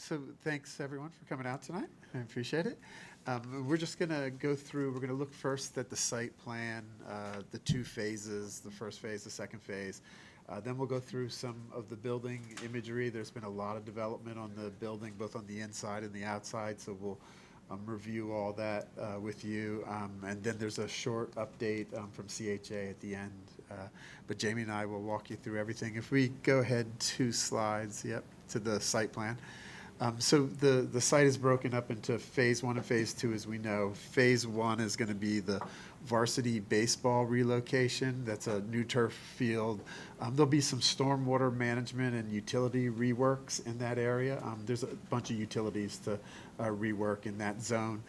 So thanks everyone for coming out tonight. I appreciate it. We're just going to go through, we're going to look first at the site plan, the two phases, the first phase, the second phase. Then we'll go through some of the building imagery. There's been a lot of development on the building, both on the inside and the outside, so we'll review all that with you. And then there's a short update from CHA at the end. But Jamie and I will walk you through everything. If we go ahead 2 slides, yep, to the site plan. So the site is broken up into phase 1 and phase 2, as we know. Phase 1 is going to be the varsity baseball relocation. That's a new turf field. There'll be some stormwater management and utility reworks in that area. There's a bunch of utilities to rework in that zone.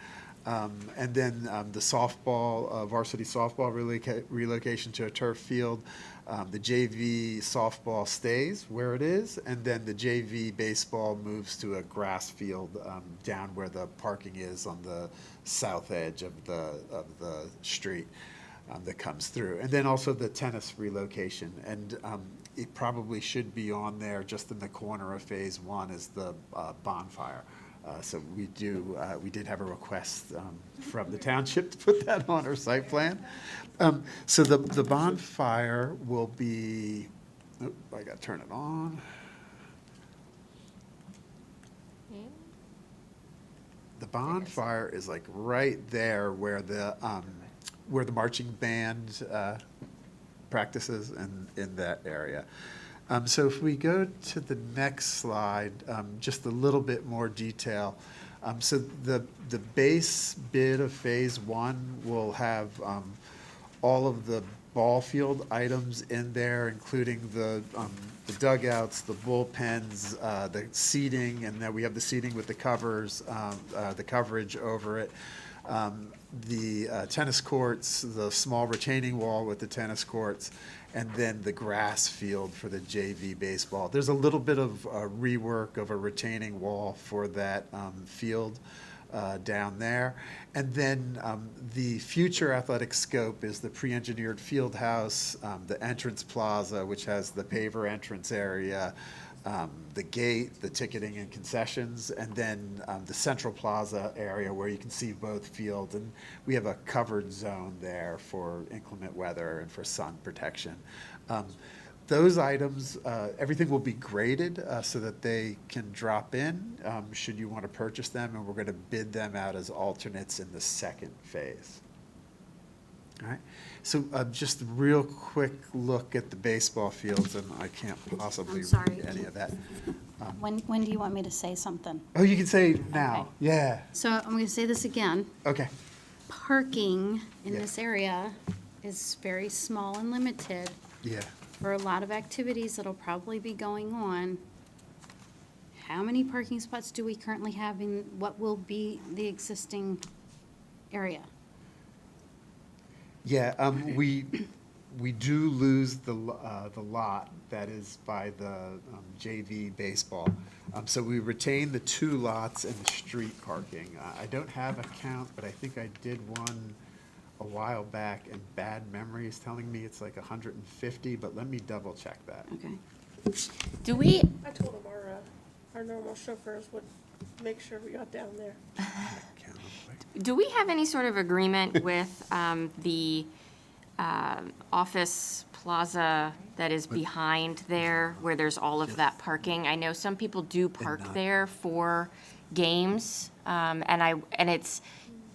And then the softball, varsity softball relocation to a turf field. The JV softball stays where it is, and then the JV baseball moves to a grass field down where the parking is on the south edge of the street that comes through. And then also the tennis relocation, and it probably should be on there just in the corner of phase 1 is the bonfire. So we did have a request from the township to put that on our site plan. So the bonfire will be, I got to turn it on. The bonfire is like right there where the marching band practices in that area. So if we go to the next slide, just a little bit more detail. So the base bid of phase 1 will have all of the ball field items in there, including the dugouts, the bullpens, the seating, and then we have the seating with the covers, the coverage over it. The tennis courts, the small retaining wall with the tennis courts, and then the grass field for the JV baseball. There's a little bit of rework of a retaining wall for that field down there. And then the future athletic scope is the pre-engineered field house, the entrance plaza, which has the paver entrance area, the gate, the ticketing and concessions, and then the central plaza area where you can see both fields. And we have a covered zone there for inclement weather and for sun protection. Those items, everything will be graded so that they can drop in should you want to purchase them, and we're going to bid them out as alternates in the second phase. All right, so just a real quick look at the baseball fields, and I can't possibly read any of that. When do you want me to say something? Oh, you can say now. Okay. Yeah. So I'm going to say this again. Okay. Parking in Yeah. this area is very small and limited Yeah. for a lot of activities that'll probably be going on. How many parking spots do we currently have in what will be the existing area? Yeah, we do lose the lot that is by the JV baseball. So we retain the 2 lots and the street parking. I don't have a count, but I think I did one a while back, and bad memory is telling me it's like 150, but let me double check that. Okay. Do we, I told him our normal chauffeurs would make sure we got down there. Count real quick. do we have any sort of agreement with the office plaza that is behind there, where there's all of that parking? I know some people do park there for games, and it's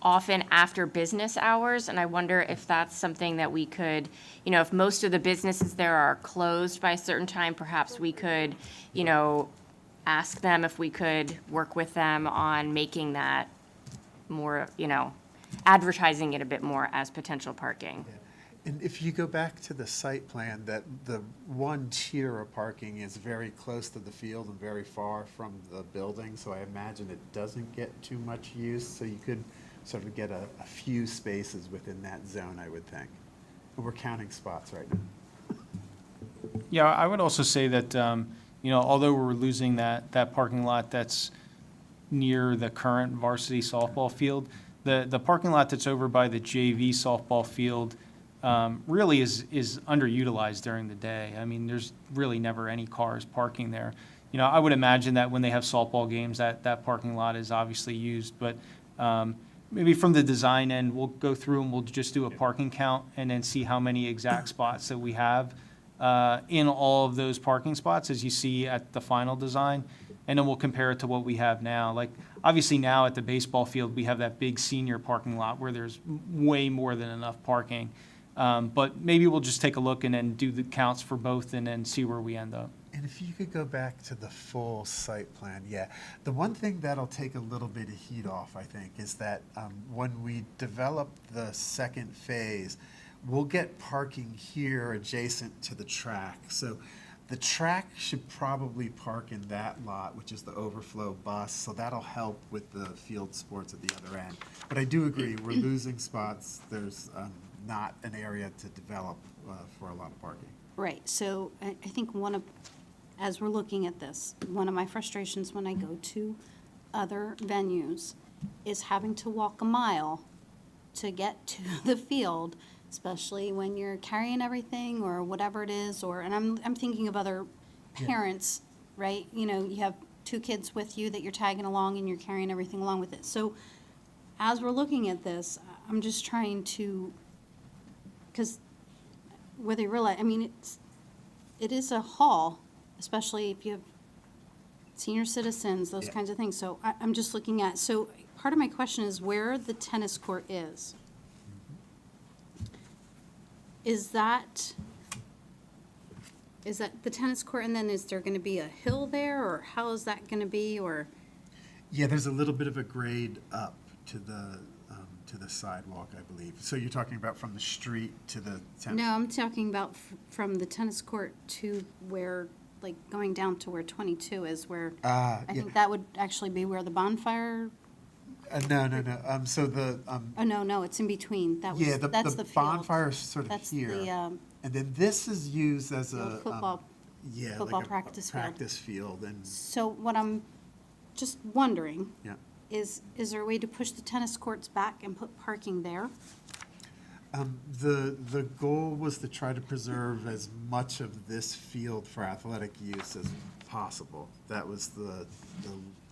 often after business hours, and I wonder if that's something that we could, if most of the businesses there are closed by a certain time, perhaps we could, ask them if we could work with them on making that more, advertising it a bit more as potential parking. And if you go back to the site plan, that the one tier of parking is very close to the field and very far from the building, so I imagine it doesn't get too much use, so you could sort of get a few spaces within that zone, I would think. And we're counting spots right now. Yeah, I would also say that, although we're losing that parking lot that's near the current varsity softball field, the parking lot that's over by the JV softball field really is underutilized during the day. I mean, there's really never any cars parking there. you know, I would imagine that when they have softball games, that parking lot is obviously used, but maybe from the design end, we'll go through and we'll just do a parking count and then see how many exact spots that we have in all of those parking spots, as you see at the final design, and then we'll compare it to what we have now. Like, obviously now at the baseball field, we have that big senior parking lot where there's way more than enough parking. But maybe we'll just take a look and then do the counts for both and then see where we end up. And if you could go back to the full site plan, yeah. The one thing that'll take a little bit of heat off, I think, is that when we develop the second phase, we'll get parking here adjacent to the track. So the track should probably park in that lot, which is the overflow bus, so that'll help with the field sports at the other end. But I do agree, we're losing spots. There's not an area to develop for a lot of parking. Right, so I think as we're looking at this, one of my frustrations when I go to other venues is having to walk a mile to get to the field, especially when you're carrying everything or whatever it is, and I'm thinking of other parents, right? You know, you have 2 kids with you that you're tagging along and you're carrying everything along with it. So as we're looking at this, I'm just trying to, because whether you realize, I mean, it is a hall, especially if you have senior citizens, those Yeah. kinds of things. So I'm just looking at, so part of my question is where the tennis court is. Is that the tennis court, and then is there going to be a hill there, or how is that going to be, or? Yeah, there's a little bit of a grade up to the sidewalk, I believe. So you're talking about from the street to the tennis? No, I'm talking about from the tennis court to where, like, going down to where 22 is, where I yeah. think that would actually be where the bonfire, No. So the oh, no, it's in between. That was, yeah, that's the the field. bonfire is sort of That's here, the, and then this is used as the a football. yeah, football like a practice field. practice field, and So what I'm just wondering yeah. is there a way to push the tennis courts back and put parking there? The goal was to try to preserve as much of this field for athletic use as possible. That was the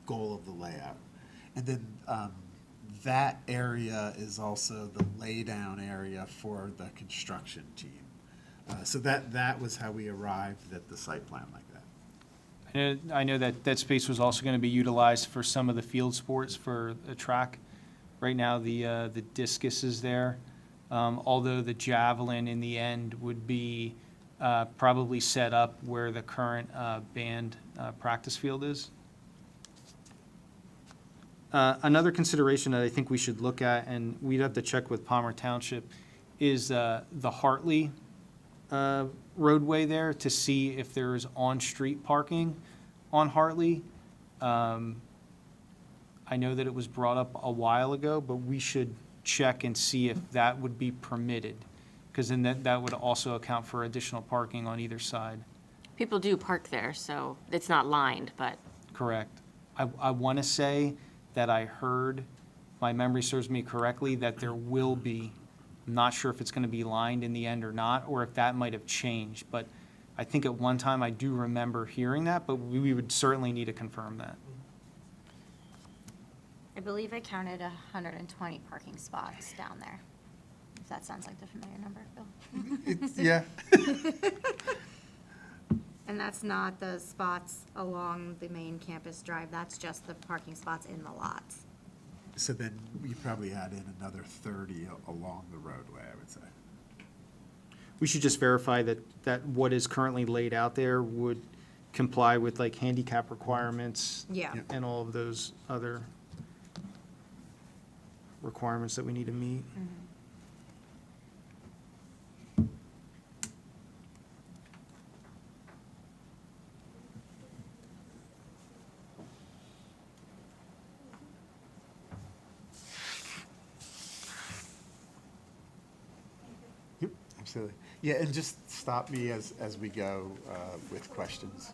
goal of the layout. And then that area is also the laydown area for the construction team. So that was how we arrived at the site plan like that. I know that that space was also going to be utilized for some of the field sports for the track. Right now, the discus is there, although the javelin in the end would be probably set up where the current band practice field is. Another consideration that I think we should look at, and we'd have to check with Palmer Township, is the Hartley roadway there to see if there is on-street parking on Hartley. I know that it was brought up a while ago, but we should check and see if that would be permitted, because then that would also account for additional parking on either side. People do park there, so it's not lined, but Correct. I want to say that I heard, my memory serves me correctly, that there will be. I'm not sure if it's going to be lined in the end or not, or if that might have changed. But I think at one time I do remember hearing that, but we would certainly need to confirm that. I believe I counted 120 parking spots down there. If that sounds like the familiar number, Bill. Yeah. And that's not the spots along the main campus drive, that's just the parking spots in the lots. So then you probably add in another 30 along the roadway, I would say. We should just verify that what is currently laid out there would comply with like handicap requirements. Yeah. Yeah. And all of those other requirements that we need to meet. Yep, absolutely. Yeah, and just stop me as we go with questions.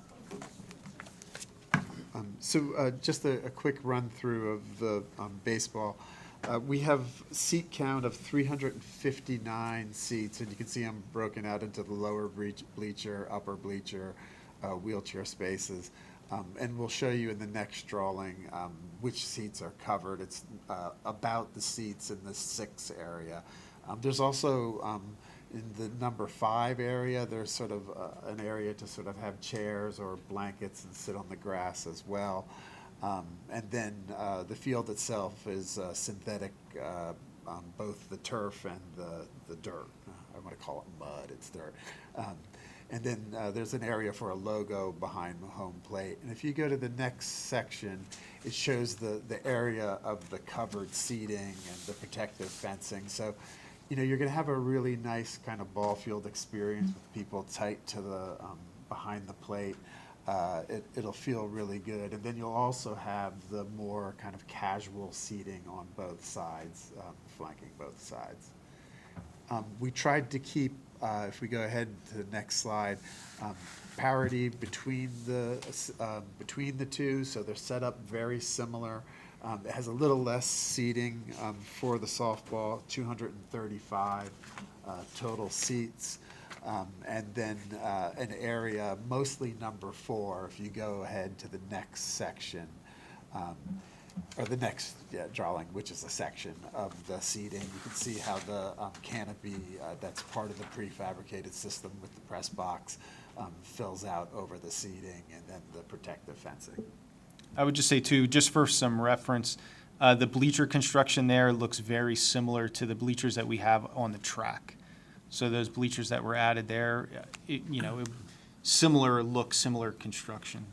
So just a quick run-through of the baseball. We have seat count of 359 seats, and you can see them broken out into the lower bleacher, upper bleacher, wheelchair spaces. And we'll show you in the next drawing which seats are covered. It's about the seats in the 6 area. There's also, in the number 5 area, there's sort of an area to sort of have chairs or blankets and sit on the grass as well. And then the field itself is synthetic, both the turf and the dirt. I want to call it mud, it's dirt. And then there's an area for a logo behind the home plate. And if you go to the next section, it shows the area of the covered seating and the protective fencing. So, you know, you're going to have a really nice kind of ball field experience with people tight to the behind the plate. It'll feel really good. And then you'll also have the more kind of casual seating on both sides, flanking both sides. We tried to keep, if we go ahead to the next slide, parity between the two, so they're set up very similar. It has a little less seating for the softball, 235 total seats, and then an area mostly number 4. If you go ahead to the next section, or the next drawing, which is a section of the seating. You can see how the canopy that's part of the prefabricated system with the press box fills out over the seating, and then the protective fencing. I would just say too, just for some reference, the bleacher construction there looks very similar to the bleachers that we have on the track. So those bleachers that were added there, similar look, similar construction.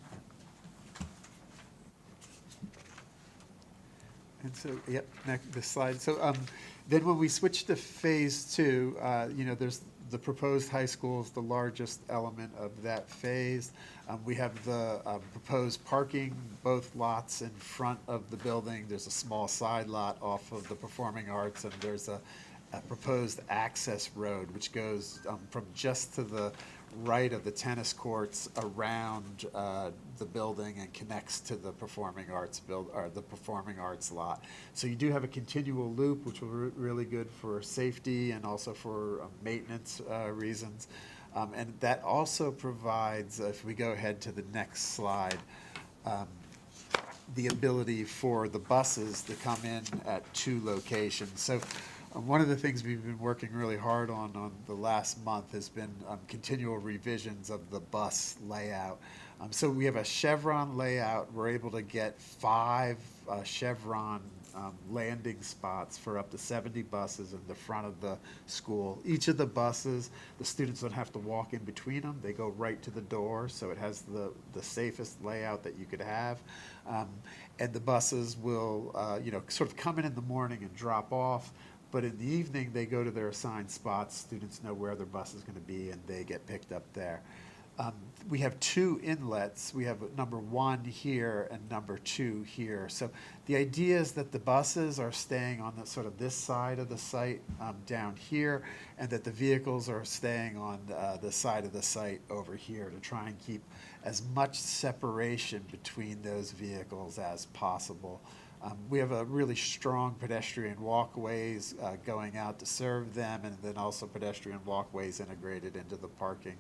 And so, yep, this slide. So then when we switch to phase 2, there's the proposed high school is the largest element of that phase. We have the proposed parking, both lots in front of the building. There's a small side lot off of the Performing Arts, and there's a proposed access road, which goes from just to the right of the tennis courts around the building and connects to the Performing Arts the Performing Arts lot. So you do have a continual loop, which will be really good for safety and also for maintenance reasons. And that also provides, if we go ahead to the next slide, the ability for the buses to come in at 2 locations. So one of the things we've been working really hard on the last month has been continual revisions of the bus layout. So we have a chevron layout. We're able to get 5 chevron landing spots for up to 70 buses in the front of the school. Each of the buses, the students don't have to walk in between them. They go right to the door, so it has the safest layout that you could have. And the buses will, sort of come in the morning and drop off. But in the evening, they go to their assigned spots. Students know where their bus is going to be, and they get picked up there. We have 2 inlets. We have number 1 here and number 2 here. So the idea is that the buses are staying on the sort of this side of the site down here, and that the vehicles are staying on the side of the site over here to try and keep as much separation between those vehicles as possible. We have a really strong pedestrian walkways going out to serve them, and then also pedestrian walkways integrated into the parking.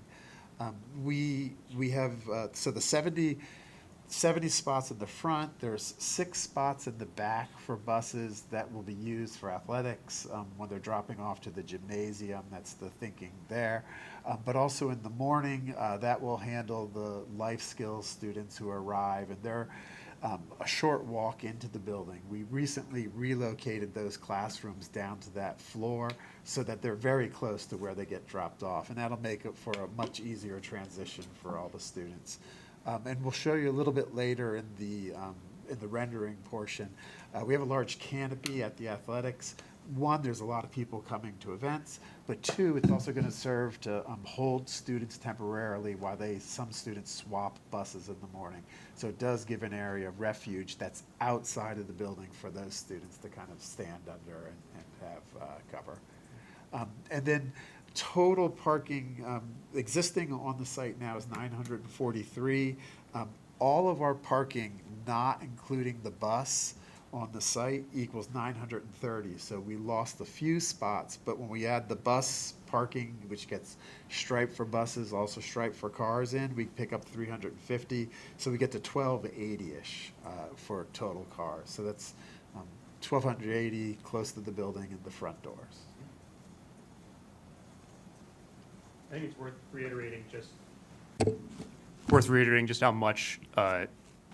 We have, so the 70 spots in the front, there's 6 spots in the back for buses that will be used for athletics when they're dropping off to the gymnasium. That's the thinking there. But also in the morning, that will handle the life skills students who arrive, and they're a short walk into the building. We recently relocated those classrooms down to that floor so that they're very close to where they get dropped off, and that'll make it for a much easier transition for all the students. And we'll show you a little bit later in the rendering portion. We have a large canopy at the athletics. 1, there's a lot of people coming to events, but 2, it's also going to serve to hold students temporarily while some students swap buses in the morning. So it does give an area of refuge that's outside of the building for those students to kind of stand under and have cover. And then total parking existing on the site now is 943. All of our parking, not including the bus, on the site equals 930. So we lost a few spots, but when we add the bus parking, which gets striped for buses, also striped for cars in, we pick up 350. So we get to 1280-ish for total cars. So that's 1,280 close to the building and the front doors. I think it's worth reiterating just how much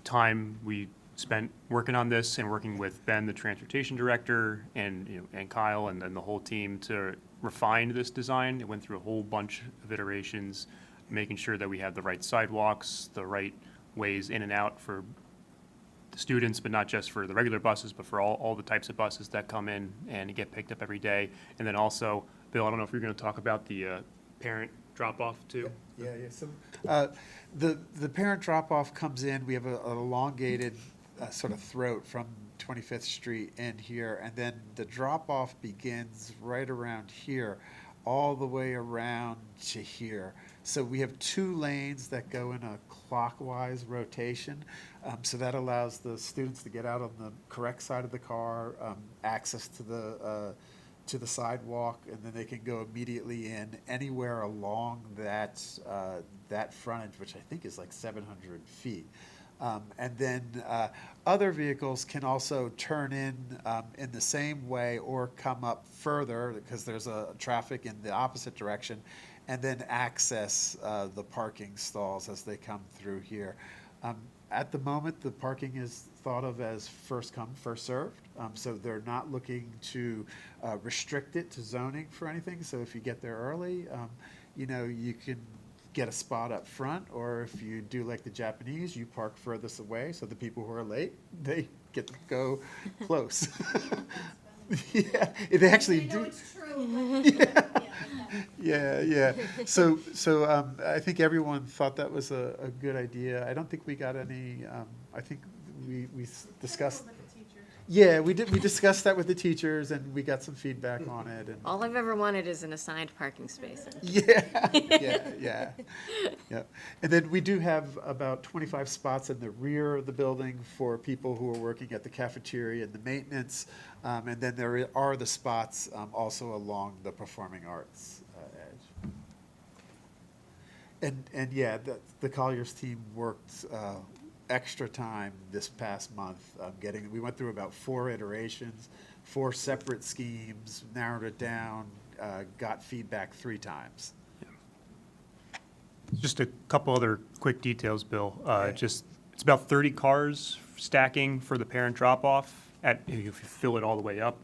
time we spent working on this and working with Ben, the transportation director, and and Kyle, and then the whole team to refine this design. It went through a whole bunch of iterations, making sure that we have the right sidewalks, the right ways in and out for the students, but not just for the regular buses, but for all the types of buses that come in and get picked up every day. And then also, Bill, I don't know if you're going to talk about the parent drop-off too? Yeah. So the parent drop-off comes in, we have an elongated sort of throat from 25th Street in here, and then the drop-off begins right around here, all the way around to here. So we have 2 lanes that go in a clockwise rotation. So that allows the students to get out on the correct side of the car, access to the sidewalk, and then they can go immediately in anywhere along that frontage, which I think is like 700 feet. And then other vehicles can also turn in the same way or come up further because there's a traffic in the opposite direction, and then access the parking stalls as they come through here. At the moment, the parking is thought of as first come, first served. So they're not looking to restrict it to zoning for anything. So if you get there early, you can get a spot up front, or if you do like the Japanese, you park furthest away, so the people who are late, they get to go close. Yeah, they actually do. Yeah. So I think everyone thought that was a good idea. I don't think we got any, I think we discussed. Yeah, we did. We discussed that with the teachers, and we got some feedback on it. And All I've ever wanted is an assigned parking space. yeah. And then we do have about 25 spots in the rear of the building for people who are working at the cafeteria and the maintenance. And then there are the spots also along the performing arts edge. And yeah, the Colliers team worked extra time this past month we went through about 4 iterations, 4 separate schemes, narrowed it down, got feedback 3 times. Just a couple other quick details, Bill. Yeah. It's about 30 cars stacking for the parent drop-off. If you fill it all the way up,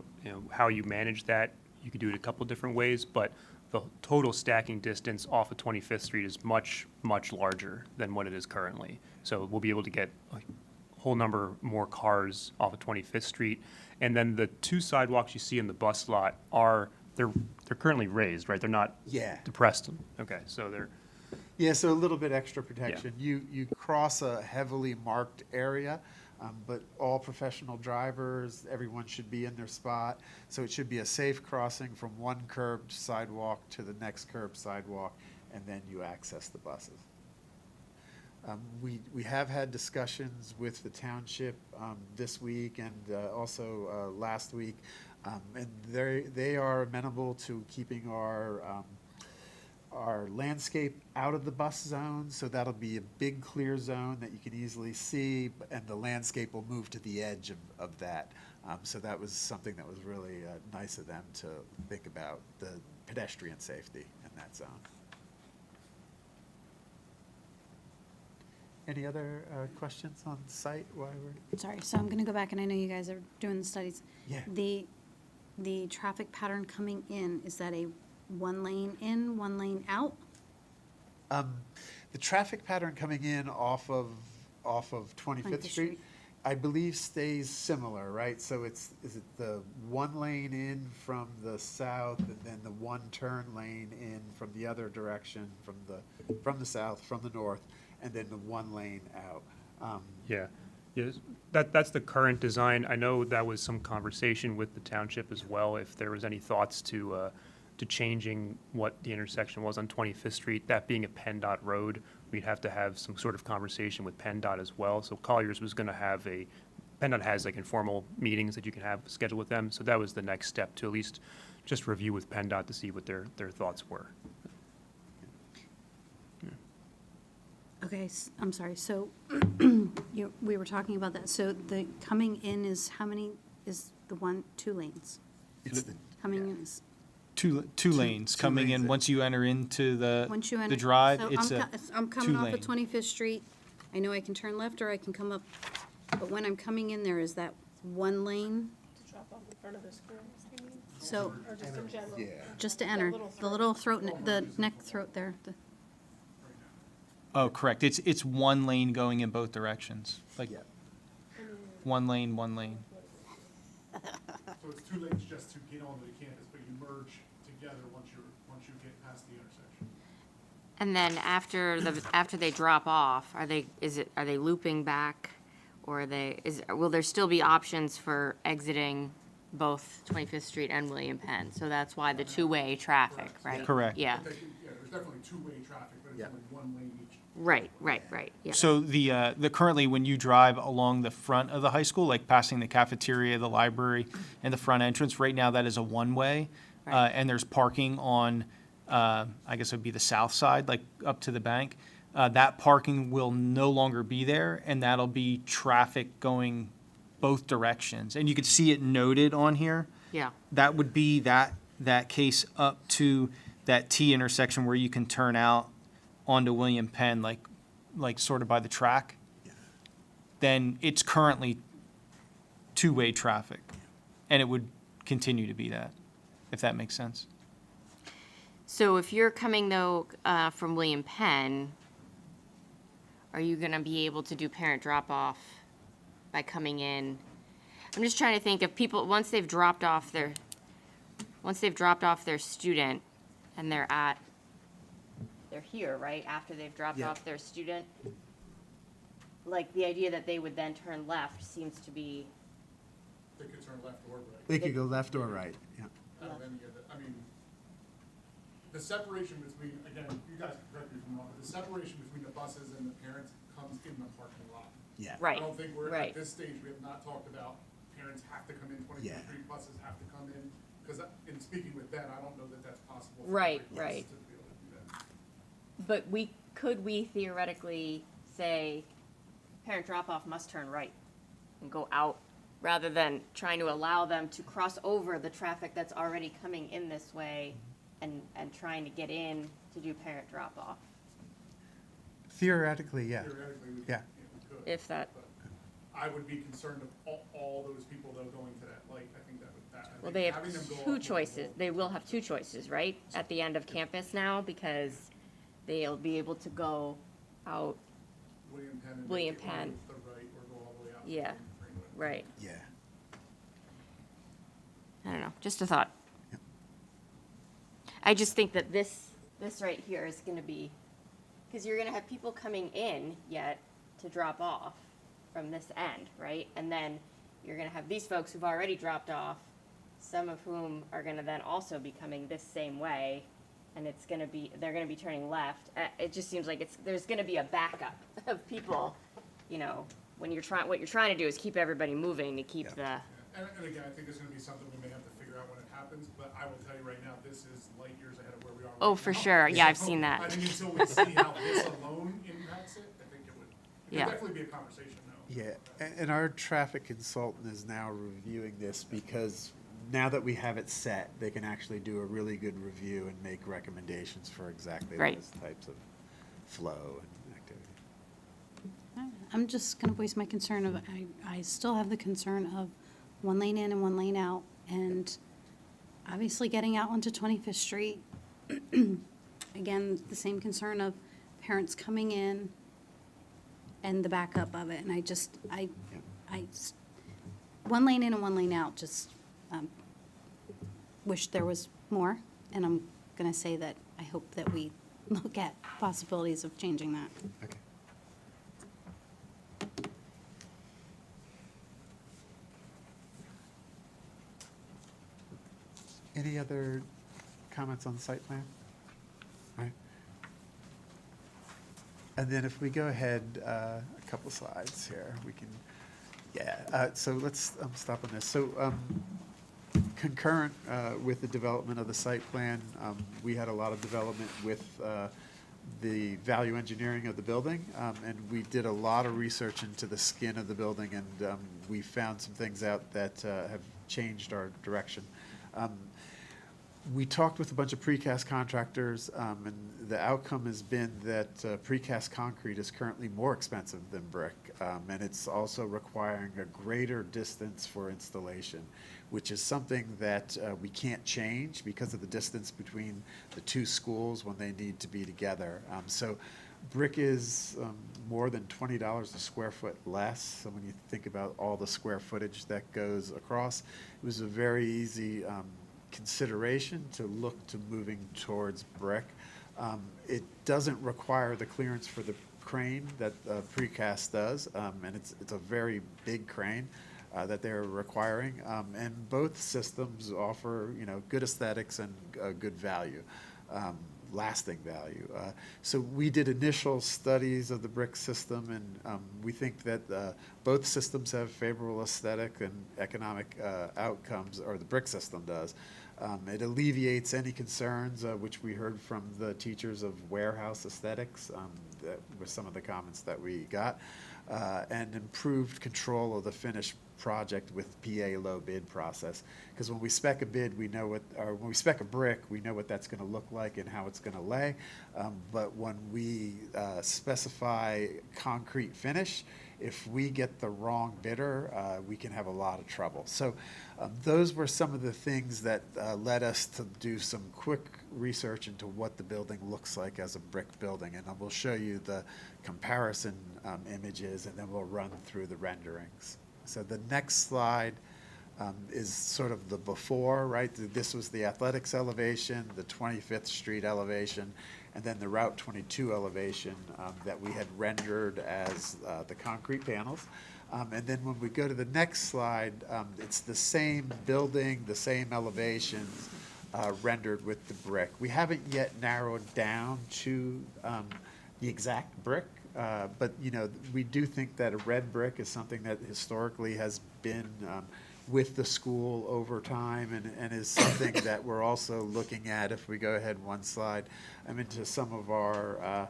how you manage that, you could do it a couple different ways, but the total stacking distance off of 25th Street is much, much larger than what it is currently. So we'll be able to get a whole number more cars off of 25th Street. And then the 2 sidewalks you see in the bus lot they're currently raised, right? They're not depressed. Okay, so they're. Yeah, so a little bit extra protection. You cross a heavily marked area, but all professional drivers, everyone should be in their spot. So it should be a safe crossing from one curbed sidewalk to the next curbed sidewalk, and then you access the buses. We have had discussions with the township this week and also last week, and they are amenable to keeping our landscape out of the bus zone, so that'll be a big clear zone that you can easily see, and the landscape will move to the edge of that. So that was something that was really nice of them to think about, the pedestrian safety in that zone. Any other questions on site while we're? Sorry, so I'm gonna go back, and I know you guys are doing the studies. Yeah. The traffic pattern coming in, is that a 1 lane in, 1 lane out? The traffic pattern coming in off of 25th Street, I believe stays similar, right? So is it the 1 lane in from the south, and then the 1 turn lane in from the other direction, from the south, from the north, and then the 1 lane out? Yes, that's the current design. I know that was some conversation with the township as well, if there was any thoughts to changing what the intersection was on 25th Street, that being a PennDOT road. We'd have to have some sort of conversation with PennDOT as well. So Colliers was going to have PennDOT has like informal meetings that you can have scheduled with them. So that was the next step, to at least just review with PennDOT to see what their thoughts were. Okay, I'm sorry, so we were talking about that. So the coming in is how many, is the 2 lanes? It's the, Coming in is, Two lanes two coming lanes in, in. once you enter into once you enter. the drive, so it's I'm coming off of 2 lane. 25th Street. I know I can turn left or I can come up, but when I'm coming in there, is that 1 lane? To drop off in front of the school, you mean? So Or just in general? yeah. just to enter, the little throat, the neck throat there. Oh, correct. It's 1 lane going in both directions, like Yeah. 1 lane, 1 lane. So it's 2 lanes just to get onto the campus, but you merge together once you get past the intersection. And then after they drop off, are they looping back? Or will there still be options for exiting both 25th Street and William Penn? So that's why the two-way traffic, right? Correct. Yeah, There's definitely 2-way traffic, but it's Yeah. only 1 lane each. right, yeah. So the currently, when you drive along the front of the high school, like passing the cafeteria, the library, and the front entrance, right now that is a one-way. Right. And there's parking on, I guess it would be the south side, like up to the bank. That parking will no longer be there, and that'll be traffic going both directions. And you could see it noted on here. Yeah, That would be that case up to that T intersection where you can turn out onto William Penn, like sort of by the track. Then it's currently two-way traffic, and it would continue to be that, if that makes sense. so if you're coming though, from William Penn, are you gonna be able to do parent drop-off by coming in? I'm just trying to think of people, once they've dropped off their student and they're here, right, after they've dropped Yeah. off their student, like, the idea that they would then turn left seems to be, They could turn left or right. They could go left or right, yeah. Out of any of the, I mean, the separation between, again, you guys can correct me if I'm wrong, but the separation between the buses and the parents comes in the parking lot. Yeah. right, I don't think we're, right. at this stage, we have not talked about parents have to come in, 25th Yeah. Street buses have to come in. Because in speaking with Ben, I don't know that that's possible. for Right, every bus right. to be able to do that. But could we theoretically say, parent drop-off must turn right and go out, rather than trying to allow them to cross over the traffic that's already coming in this way and trying to get in to do parent drop-off? Theoretically, yeah. Theoretically, we Yeah. we could. If that, But I would be concerned of all those people though going to that light. I think I well, think they having them go have off two would- choices. They will have two choices, right? At the end of campus now, because they'll be able to go out, William Penn. and William make it over Penn. The right or go all the way out. to Yeah. Greenwood. right? Yeah. I don't know, just a thought. Yep. I just think that this right here is gonna be, because you're gonna have people coming in yet to drop off from this end, right? And then you're gonna have these folks who've already dropped off, some of whom are gonna then also be coming this same way, and they're gonna be turning left. It just seems like there's gonna be a backup of people, when what you're trying to do is keep everybody moving to keep the, And again, I think it's gonna be something we may have to figure out when it happens, but I will tell you right now, this is light years ahead of where we are. Oh, right for now. sure. Yeah, I've So, seen that. I think until we see how this alone impacts it, I think it would Yeah. definitely be a conversation though. Yeah, and our traffic consultant is now reviewing this because now that we have it set, they can actually do a really good review and make recommendations for exactly Right. those types of flow and activity. I'm just gonna voice my concern of, I still have the concern of 1 lane in and 1 lane out, and obviously getting out onto 25th Street. Again, the same concern of parents coming in and the backup of it, and I 1 lane in and 1 lane out, just, wish there was more, and I'm gonna say that I hope that we look at possibilities of changing that. Okay. Any other comments on the site plan? All right. And then if we go ahead, a couple slides here, we can Yeah, so let's stop on this. So concurrent with the development of the site plan, we had a lot of development with the value engineering of the building, and we did a lot of research into the skin of the building, and we found some things out that have changed our direction. We talked with a bunch of precast contractors, and the outcome has been that precast concrete is currently more expensive than brick, and it's also requiring a greater distance for installation, which is something that we can't change because of the distance between the two schools when they need to be together. So brick is more than $20 a square foot less. So when you think about all the square footage that goes across, it was a very easy consideration to look to moving towards brick. It doesn't require the clearance for the crane that precast does, and it's a very big crane that they're requiring. And both systems offer, good aesthetics and good value, lasting value. So we did initial studies of the brick system, and we think that both systems have favorable aesthetic and economic outcomes, or the brick system does. It alleviates any concerns, which we heard from the teachers, of warehouse aesthetics. That were some of the comments that we got, and improved control of the finished project with PA low bid process. Because when we spec a bid, we know when we spec a brick, we know what that's going to look like and how it's going to lay. But when we specify concrete finish, if we get the wrong bidder, we can have a lot of trouble. So those were some of the things that led us to do some quick research into what the building looks like as a brick building. And I will show you the comparison images, and then we'll run through the renderings. So the next slide is sort of the before, right? This was the athletics elevation, the 25th Street elevation, and then the Route 22 elevation that we had rendered as the concrete panels. And then when we go to the next slide, it's the same building, the same elevations rendered with the brick. We haven't yet narrowed down to the exact brick, but we do think that a red brick is something that historically has been with the school over time, and is something that we're also looking at. If we go ahead one slide, I'm into some of our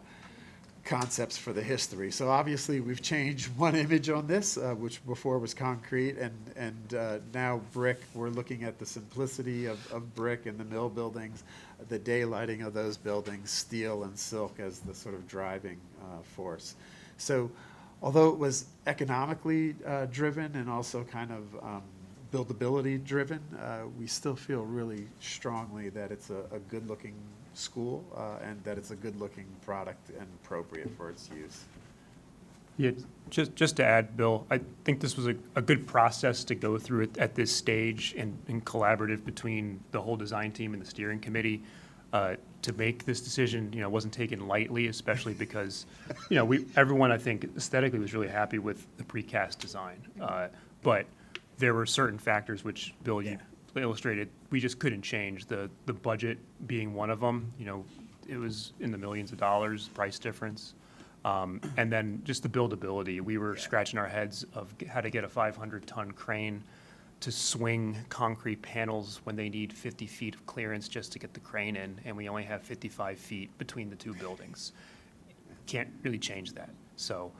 concepts for the history. So obviously we've changed one image on this, which before was concrete, and now brick. We're looking at the simplicity of brick in the mill buildings, the daylighting of those buildings, steel and silk as the sort of driving force. So although it was economically driven and also kind of buildability driven, we still feel really strongly that it's a good looking school, and that it's a good looking product and appropriate for its use. Yeah, just to add, Bill, I think this was a good process to go through it at this stage, and collaborative between the whole design team and the steering committee to make this decision. It wasn't taken lightly, especially because, everyone, I think, aesthetically was really happy with the precast design. But there were certain factors which, Bill, you illustrated, we just couldn't change. The budget being one of them. It was in the millions of dollars price difference. And then just the buildability. We were scratching our heads of how to get a 500-ton crane to swing concrete panels when they need 50 feet of clearance just to get the crane in, and we only have 55 feet between the two buildings. Can't really change that. So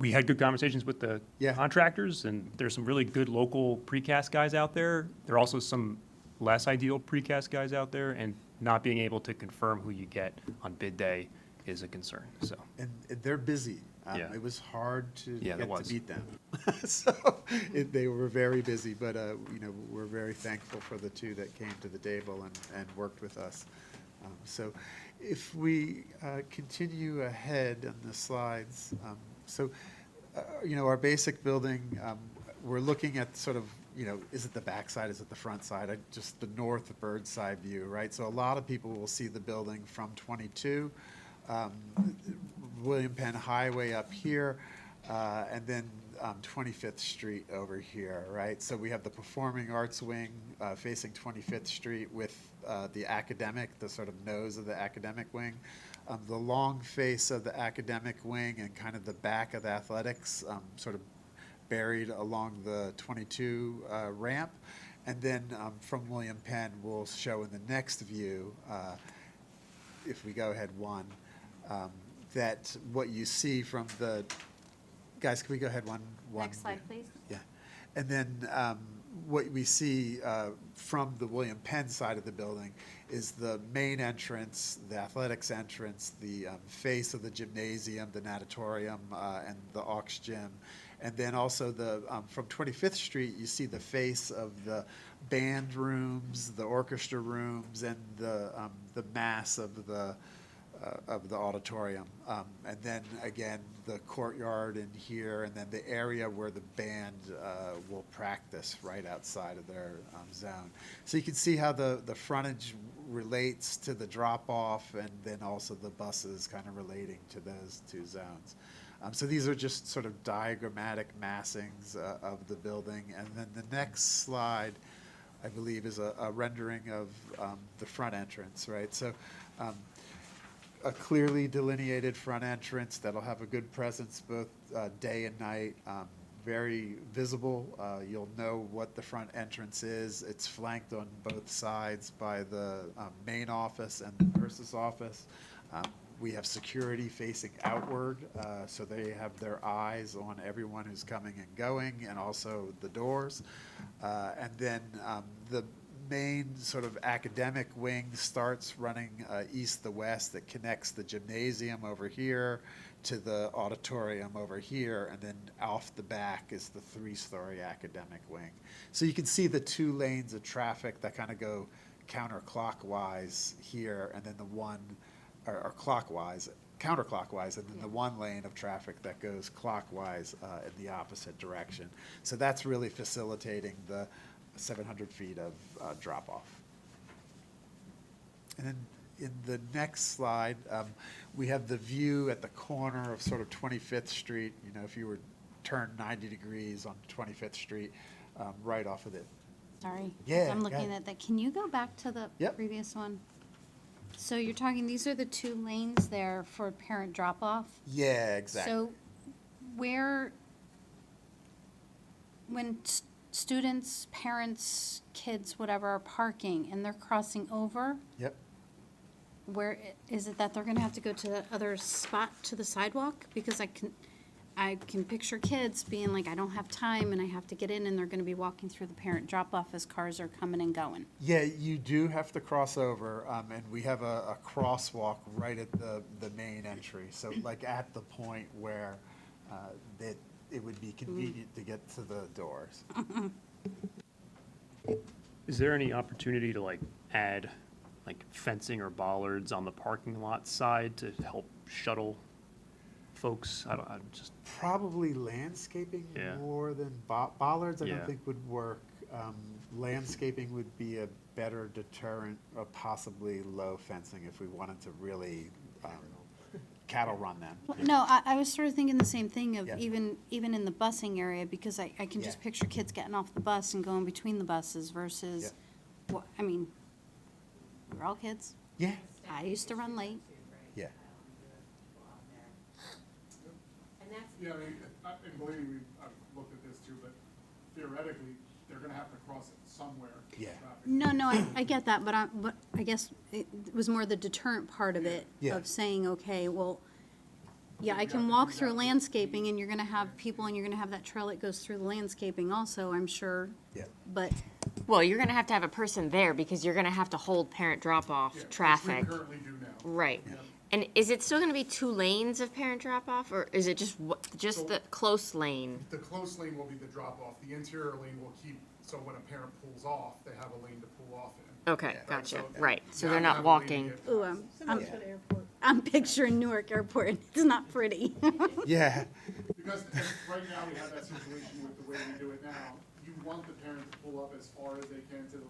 we had good conversations with the contractors, and there's some really good local precast guys out there. There are also some less ideal precast guys out there, and not being able to confirm who you get on bid day is a concern. So And they're busy. Yeah. It was hard to Yeah, get it was. to beat them. So they were very busy, but we're very thankful for the two that came to the table and worked with us. So if we continue ahead on the slides, our basic building, we're looking at sort of, is it the back side, is it the front side? Just the north bird's side view, right? So a lot of people will see the building from 22, William Penn Highway up here, and then 25th Street over here, right? So we have the Performing Arts Wing facing 25th Street with the academic, the sort of nose of the academic wing. The long face of the academic wing and kind of the back of the athletics sort of buried along the 22 ramp. And then from William Penn, we'll show in the next view, if we go ahead one, that what you see from the, guys, can we go ahead one? Next slide, please. Yeah. And then what we see from the William Penn side of the building is the main entrance, the athletics entrance, the face of the gymnasium, the natatorium, and the aux gym. And then also the from 25th Street, you see the face of the band rooms, the orchestra rooms, and the mass of the auditorium. And then again, the courtyard in here, and then the area where the band will practice right outside of their zone. So you can see how the frontage relates to the drop-off, and then also the buses kind of relating to those two zones. So these are just sort of diagrammatic massings of the building. And then the next slide, I believe, is a rendering of the front entrance, right? So a clearly delineated front entrance that'll have a good presence both day and night, very visible. You'll know what the front entrance is. It's flanked on both sides by the main office and the nurse's office. We have security facing outward, so they have their eyes on everyone who's coming and going, and also the doors. And then the main sort of academic wing starts running east to west. That connects the gymnasium over here to the auditorium over here, and then off the back is the 3-story academic wing. So you can see the 2 lanes of traffic that kind of go counterclockwise here, and then the one, or clockwise, counterclockwise, and then the 1 lane of traffic that goes clockwise in the opposite direction. So that's really facilitating the 700 feet of drop-off. And then in the next slide, we have the view at the corner of sort of 25th Street. You know, if you were turned 90 degrees on 25th Street, right off of it. Sorry. Yeah, I'm go looking ahead. at that. Can you go back to the Yep. previous one? So you're talking, these are the 2 lanes there for parent drop-off? Yeah, exactly. So where, when students, parents, kids, whatever, are parking and they're crossing over, Yep. where is it that they're gonna have to go to the other spot to the sidewalk? Because I can picture kids being like, I don't have time and I have to get in, and they're gonna be walking through the parent drop-off as cars are coming and going. Yeah, you do have to cross over, and we have a crosswalk right at the main entry. So like at the point where that it would be convenient to get to the doors. Is there any opportunity to like add like fencing or bollards on the parking lot side to help shuttle folks? I'm just, Probably landscaping Yeah. more than bollards, I Yeah. don't think would work. Landscaping would be a better deterrent, or possibly low fencing if we wanted to really cattle run them. Well, no, I was sort of thinking the same thing of Yeah. even in the busing area, because I can just Yeah. picture kids getting off the bus and going between the buses versus, I mean, we're all kids. Yeah, I used to run late. yeah. Yeah, I mean, and believe me, I've looked at this too, but theoretically, they're gonna have to cross it somewhere. for Yeah. traffic. No, I get that, but I guess it was more the deterrent part of it, Yeah. of saying, okay, well, yeah, I We can have to walk do through that. landscaping, and you're gonna have people, and you're gonna have that trail that goes through the landscaping also, I'm sure. Yeah. But, Well, you're gonna have to have a person there because you're gonna have to hold parent Yeah, drop-off which traffic. we currently do now. Right. Yeah. And is it still gonna be 2 lanes of parent drop-off, or is it just just So- the close lane? The close lane will be the drop-off. The interior lane will keep, so when a parent pulls off, they have a lane to pull off in. Okay, gotcha, So right, you so have they're to not have a lane to walking. get ooh, past. Similar to the airport. I'm picturing Newark Airport, and it's not pretty. Yeah, Because right now, we have that situation with the way we do it now. You want the parent to pull up as far as they can to the,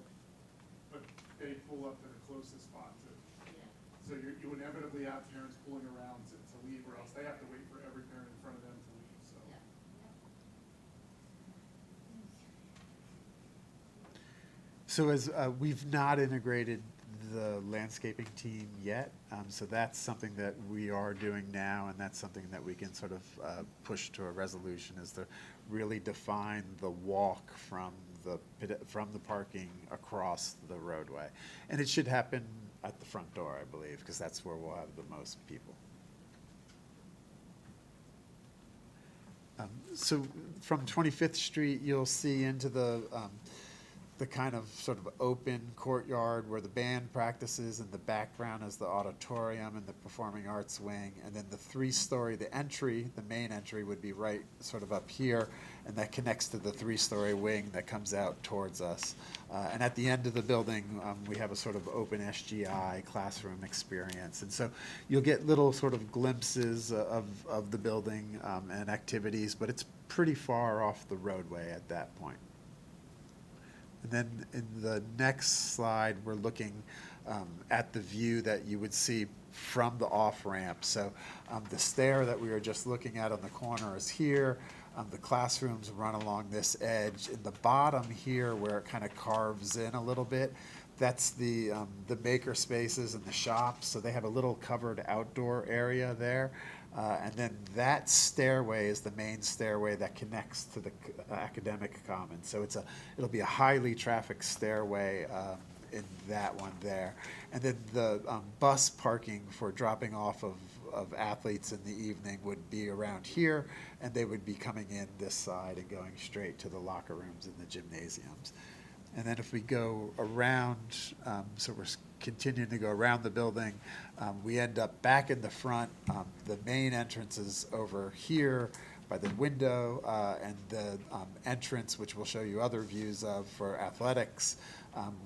but they pull up to the closest spot to. So you inevitably have parents pulling around to leave, or else they have to wait for every parent in front of them to leave, so. so as we've not integrated the landscaping team yet. So that's something that we are doing now, and that's something that we can sort of push to a resolution, is to really define the walk from the parking across the roadway. And it should happen at the front door, I believe, because that's where we'll have the most people. So from 25th Street, you'll see into the kind of sort of open courtyard where the band practices. In the background is the auditorium and the performing arts wing. And then the three-story, the main entry would be right sort of up here, and that connects to the three-story wing that comes out towards us. And at the end of the building, we have a sort of open SGI classroom experience. And so you'll get little sort of glimpses of the building and activities, but it's pretty far off the roadway at that point. And then in the next slide, we're looking at the view that you would see from the off-ramp. So the stair that we were just looking at on the corner is here. The classrooms run along this edge. In the bottom here, where it kind of carves in a little bit, that's the maker spaces and the shops. So they have a little covered outdoor area there. And then that stairway is the main stairway that connects to the academic commons. So it'll be a highly trafficked stairway in that one there. And then the bus parking for dropping off of athletes in the evening would be around here, and they would be coming in this side and going straight to the locker rooms and the gymnasiums. And then if we go around, so we're continuing to go around the building, we end up back in the front. The main entrance is over here by the window, and the entrance, which we'll show you other views of for athletics,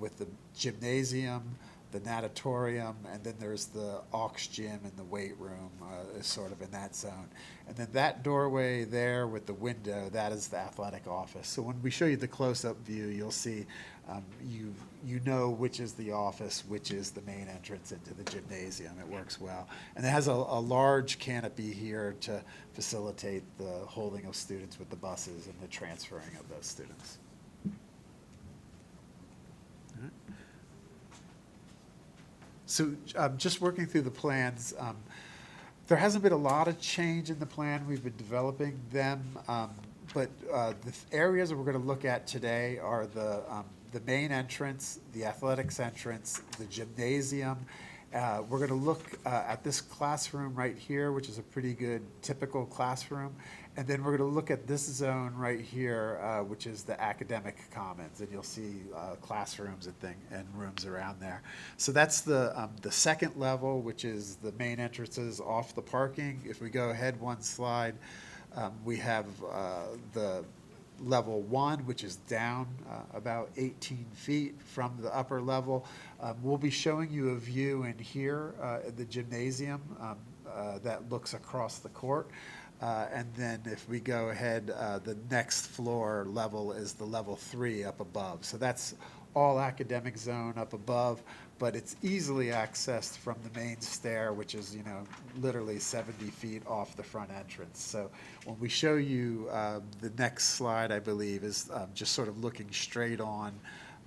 with the gymnasium, the natatorium, and then there's the aux gym and the weight room is sort of in that zone. And then that doorway there with the window, that is the athletic office. So when we show you the close-up view, you'll see you know which is the office, which is the main entrance into the gymnasium. It works well. And it has a large canopy here to facilitate the holding of students with the buses and the transferring of those students. So just working through the plans, there hasn't been a lot of change in the plan. We've been developing them, but the areas that we're going to look at today are the main entrance, the athletics entrance, the gymnasium. We're going to look at this classroom right here, which is a pretty good typical classroom. And then we're going to look at this zone right here, which is the academic commons, and you'll see classrooms and rooms around there. So that's the second level, which is the main entrances off the parking. If we go ahead one slide, we have the level 1, which is down about 18 feet from the upper level. We'll be showing you a view in here in the gymnasium that looks across the court. And then if we go ahead, the next floor level is the level 3 up above. So that's all academic zone up above, but it's easily accessed from the main stair, which is, literally 70 feet off the front entrance. So when we show you the next slide, I believe, is just sort of looking straight on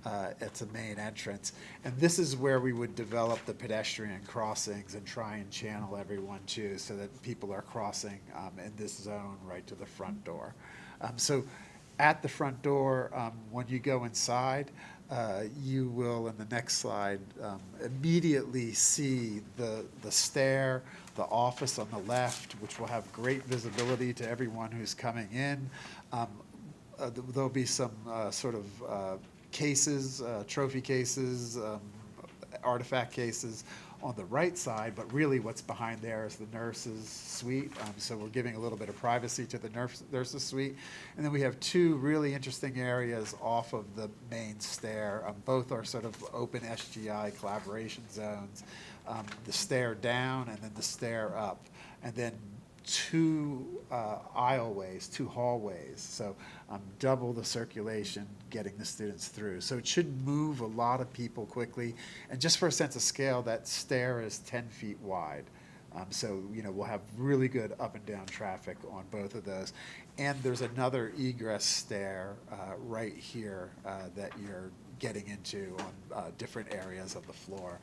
at the main entrance. And this is where we would develop the pedestrian crossings and try and channel everyone too, so that people are crossing in this zone right to the front door. So at the front door, when you go inside, you will, in the next slide, immediately see the stair, the office on the left, which will have great visibility to everyone who's coming in. There'll be some sort of cases, trophy cases, artifact cases on the right side, but really what's behind there is the nurses' suite. So we're giving a little bit of privacy to the nurses' suite. And then we have two really interesting areas off of the main stair. Both are sort of open SGI collaboration zones. The stair down and then the stair up. And then two aisleways, two hallways. So double the circulation getting the students through. So it should move a lot of people quickly. And just for a sense of scale, that stair is 10 feet wide. So, we'll have really good up and down traffic on both of those. And there's another egress stair right here that you're getting into on different areas of the floor.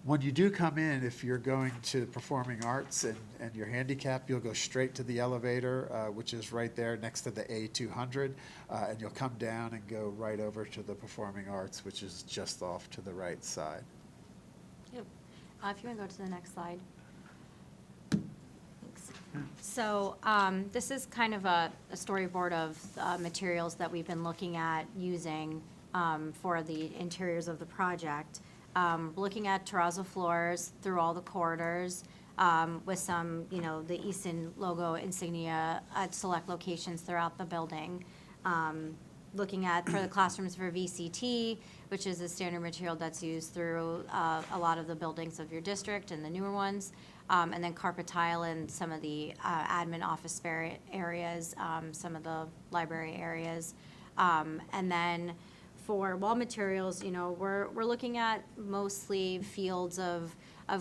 When you do come in, if you're going to performing arts and you're handicapped, you'll go straight to the elevator, which is right there next to the A200, and you'll come down and go right over to the performing arts, which is just off to the right side. Yep. If you want to go to the next slide. Thanks. So this is kind of a storyboard of materials that we've been looking at using for the interiors of the project. Looking at terrazzo floors through all the corridors with some, the Easton logo insignia at select locations throughout the building. Looking at for the classrooms for VCT, which is a standard material that's used through a lot of the buildings of your district and the newer ones. And then carpet tile in some of the admin office areas, some of the library areas. And then for wall materials, we're looking at mostly fields of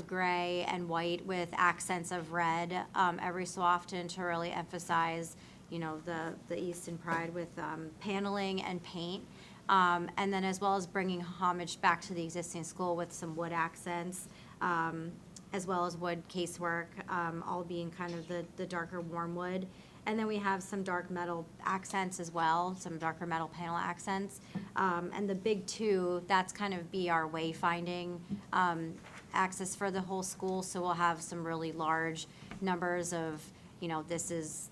gray and white with accents of red every so often to really emphasize, the Easton pride with paneling and paint. And then as well as bringing homage back to the existing school with some wood accents, as well as wood casework, all being kind of the darker warm wood. And then we have some dark metal accents as well, some darker metal panel accents. And the big two, that's kind of be our wayfinding access for the whole school. So we'll have some really large numbers of, this is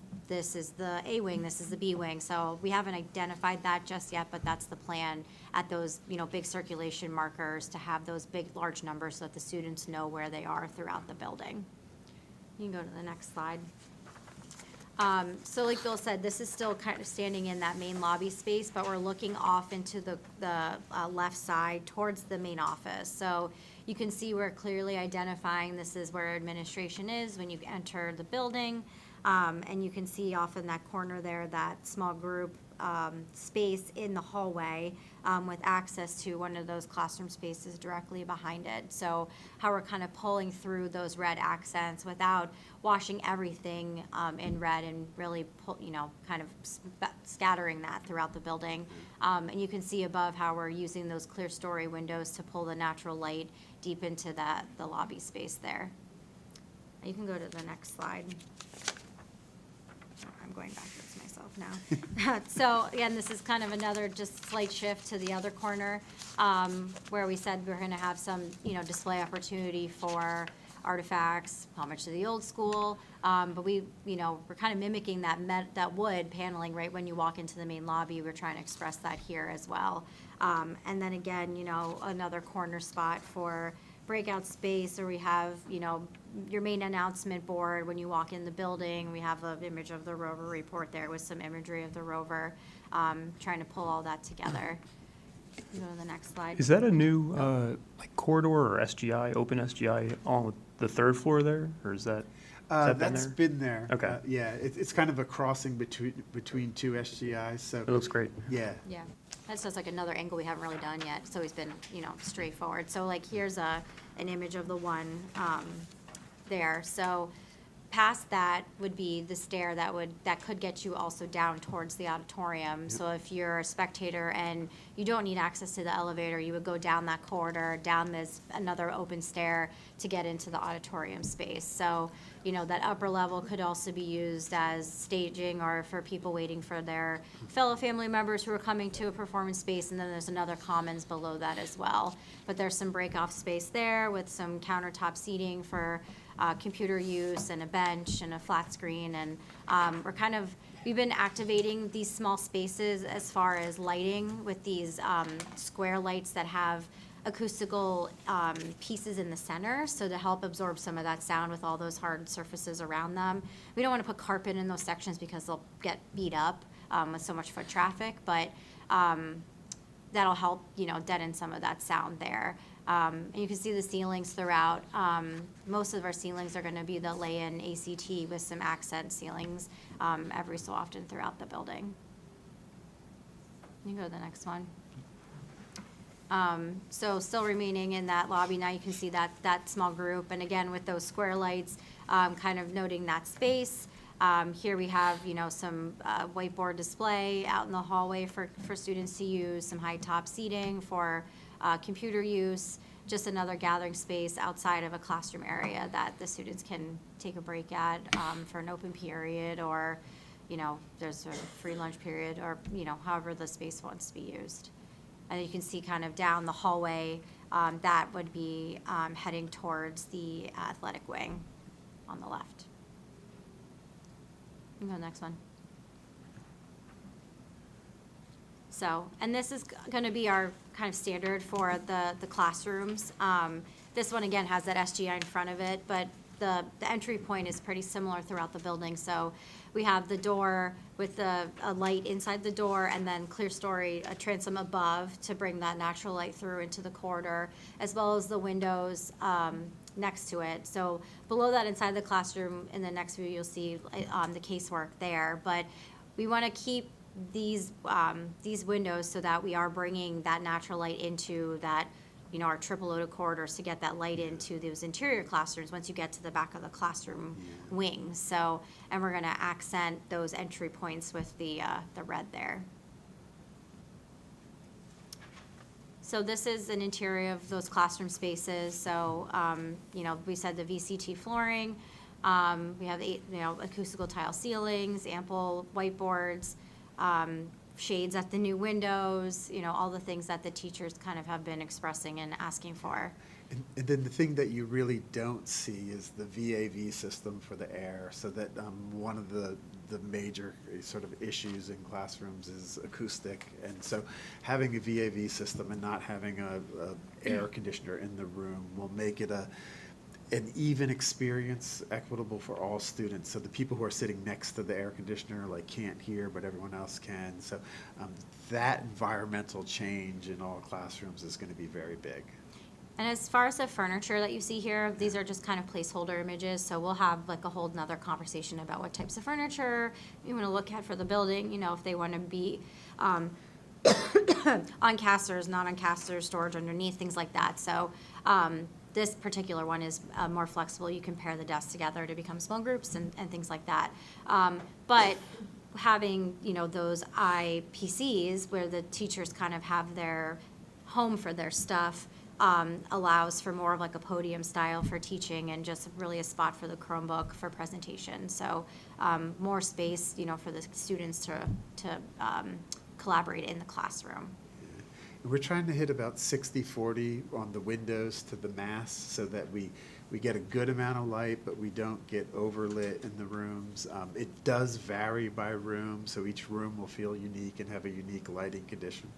the A wing, this is the B wing. So we haven't identified that just yet, but that's the plan at those, big circulation markers to have those big, large numbers so that the students know where they are throughout the building. You can go to the next slide. So like Bill said, this is still kind of standing in that main lobby space, but we're looking off into the left side towards the main office. So you can see we're clearly identifying this is where administration is when you enter the building. And you can see off in that corner there, that small group space in the hallway with access to one of those classroom spaces directly behind it. So how we're kind of pulling through those red accents without washing everything in red and really kind of scattering that throughout the building. And you can see above how we're using those clear story windows to pull the natural light deep into the lobby space there. You can go to the next slide. I'm going backwards myself now. So again, this is kind of another just slight shift to the other corner, where we said we're gonna have some, display opportunity for artifacts, homage to the old school. But we're kind of mimicking that wood paneling right when you walk into the main lobby. We're trying to express that here as well. And then again, another corner spot for breakout space, or we have, your main announcement board when you walk in the building. We have an image of the rover report there with some imagery of the rover, trying to pull all that together. Go to the next slide. Is that a new, corridor or SGI, open SGI on the third floor there, or is that? That's been there. Okay. Yeah, it's kind of a crossing between two SGIs, so. It looks great. Yeah. Yeah, that's just like another angle we haven't really done yet, so it's been, straightforward. So like, here's an image of the one there. So past that would be the stair that could get you also down towards the auditorium. Yep. So if you're a spectator and you don't need access to the elevator, you would go down that corridor, down this another open stair to get into the auditorium space. So, that upper level could also be used as staging or for people waiting for their fellow family members who are coming to a performance space, and then there's another commons below that as well. But there's some break-off space there with some countertop seating for computer use and a bench and a flat screen. And we've been activating these small spaces as far as lighting with these square lights that have acoustical pieces in the center, so to help absorb some of that sound with all those hard surfaces around them. We don't want to put carpet in those sections because they'll get beat up with so much foot traffic, but that'll help, deaden some of that sound there. And you can see the ceilings throughout. Most of our ceilings are going to be the lay-in ACT with some accent ceilings every so often throughout the building. You can go to the next one. So still remaining in that lobby, now you can see that small group, and again with those square lights, kind of noting that space. Here we have, some whiteboard display out in the hallway for students to use, some high-top seating for computer use, just another gathering space outside of a classroom area that the students can take a break at for an open period, or, there's a free lunch period, or, however the space wants to be used. And you can see kind of down the hallway, that would be heading towards the athletic wing on the left. You can go to the next one. So, and this is going to be our kind of standard for the classrooms. This one, again, has that SGI in front of it, but the entry point is pretty similar throughout the building. So we have the door with a light inside the door, and then clear story, a transom above to bring that natural light through into the corridor, as well as the windows next to it. So below that, inside the classroom, in the next view, you'll see the casework there. But we want to keep these windows so that we are bringing that natural light into that, our triple loaded corridors to get that light into those interior classrooms once you get to the back of the classroom wings. So, and we're going to accent those entry points with the red there. So this is an interior of those classroom spaces. So, we said the VCT flooring. We have, acoustical tile ceilings, ample whiteboards, shades at the new windows, all the things that the teachers kind of have been expressing and asking for. And then the thing that you really don't see is the VAV system for the air, so that one of the major sort of issues in classrooms is acoustic. And so having a VAV system and not having a air conditioner in the room will make it an even experience, equitable for all students. So the people who are sitting next to the air conditioner can't hear, but everyone else can. So that environmental change in all classrooms is going to be very big. And as far as the furniture that you see here, these are just kind of placeholder images, so we'll have a whole nother conversation about what types of furniture you want to look at for the building, if they want to be on casters, not on casters, storage underneath, things like that. So this particular one is more flexible. You can pair the desks together to become small groups and things like that. But having, those IPCs where the teachers kind of have their home for their stuff allows for more of a podium style for teaching, and just really a spot for the Chromebook for presentation. So more space, for the students to collaborate in the classroom. We're trying to hit about 60-40 on the windows to the mass, so that we get a good amount of light, but we don't get overlit in the rooms. It does vary by room, so each room will feel unique and have a unique lighting condition.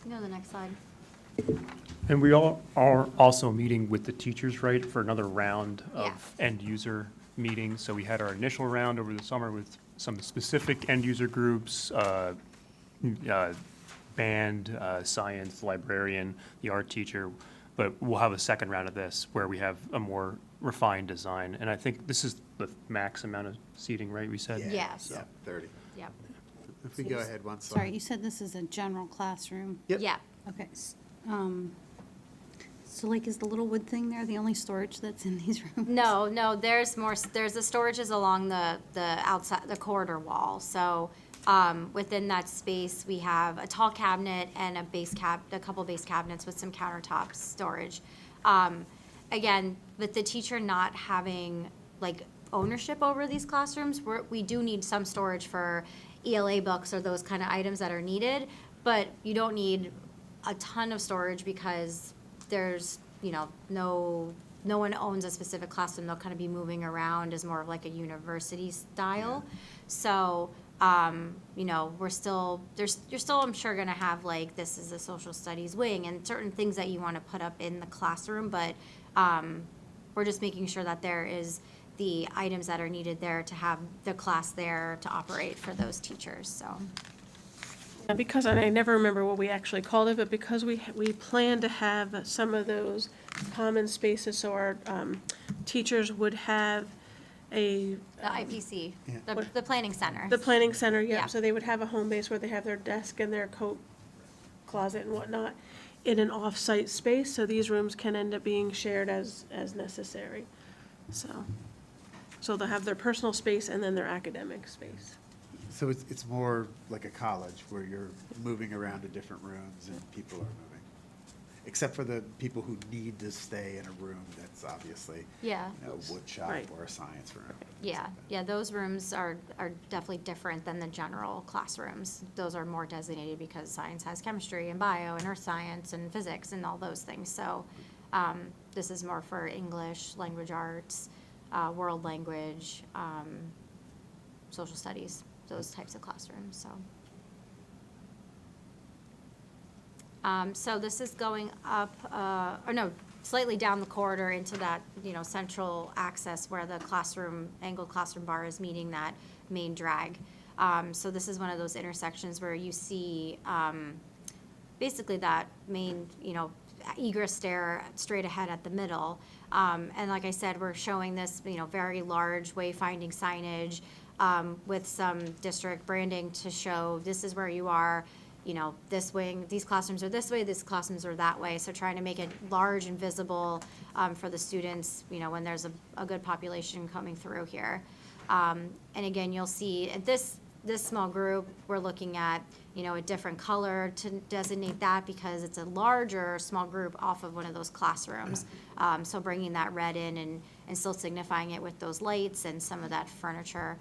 Go to the next slide. And we all are also meeting with the teachers, right, for another round of Yeah. end user meetings. So we had our initial round over the summer with some specific end user groups, band, science, librarian, the art teacher. But we'll have a second round of this where we have a more refined design. And I think this is the max amount of seating, right, we said? Yes. Yeah, 30. Yep. If we go ahead one slide. Sorry, you said this is a general classroom? Yep. Yeah. Okay. So is the little wood thing there the only storage that's in these rooms? No, there's more, there's the storages along the outside, the corridor wall. So, within that space, we have a tall cabinet and a couple base cabinets with some countertop storage. Again, with the teacher not having ownership over these classrooms, we do need some storage for ELA books or those kind of items that are needed, but you don't need a ton of storage because there's, no one owns a specific classroom. They'll kind of be moving around as more of a university style. So, you're still, I'm sure, gonna have this is a social studies wing and certain things that you want to put up in the classroom, but we're just making sure that there is the items that are needed there to have the class there to operate for those teachers, so. Yeah, because, and I never remember what we actually called it, but because we plan to have some of those common spaces, so our teachers would have The IPC, Yeah. the planning center. the planning center, Yeah. yeah, so they would have a home base where they have their desk and their coat closet and whatnot in an off-site space, so these rooms can end up being shared as necessary, so. So they'll have their personal space and then their academic space. So it's more like a college where you're moving around to different rooms and people are moving. Except for the people who need to stay in a room that's obviously, Yeah. a wood shop Right. or a science room. Yeah, those rooms are definitely different than the general classrooms. Those are more designated because science has chemistry and bio and earth science and physics and all those things. So this is more for English, language arts, world language, social studies, those types of classrooms, so. So this is going up, or no, slightly down the corridor into that, central access where the angled classroom bar is meeting that main drag. So this is one of those intersections where you see, basically that main, egress stair straight ahead at the middle. And like I said, we're showing this, very large wayfinding signage, with some district branding to show this is where you are, this wing, these classrooms are this way, these classrooms are that way. So trying to make it large and visible for the students, when there's a good population coming through here. And again, you'll see at this small group, we're looking at, a different color to designate that because it's a larger small group off of one of those classrooms. So bringing that red in and still signifying it with those lights and some of that furniture.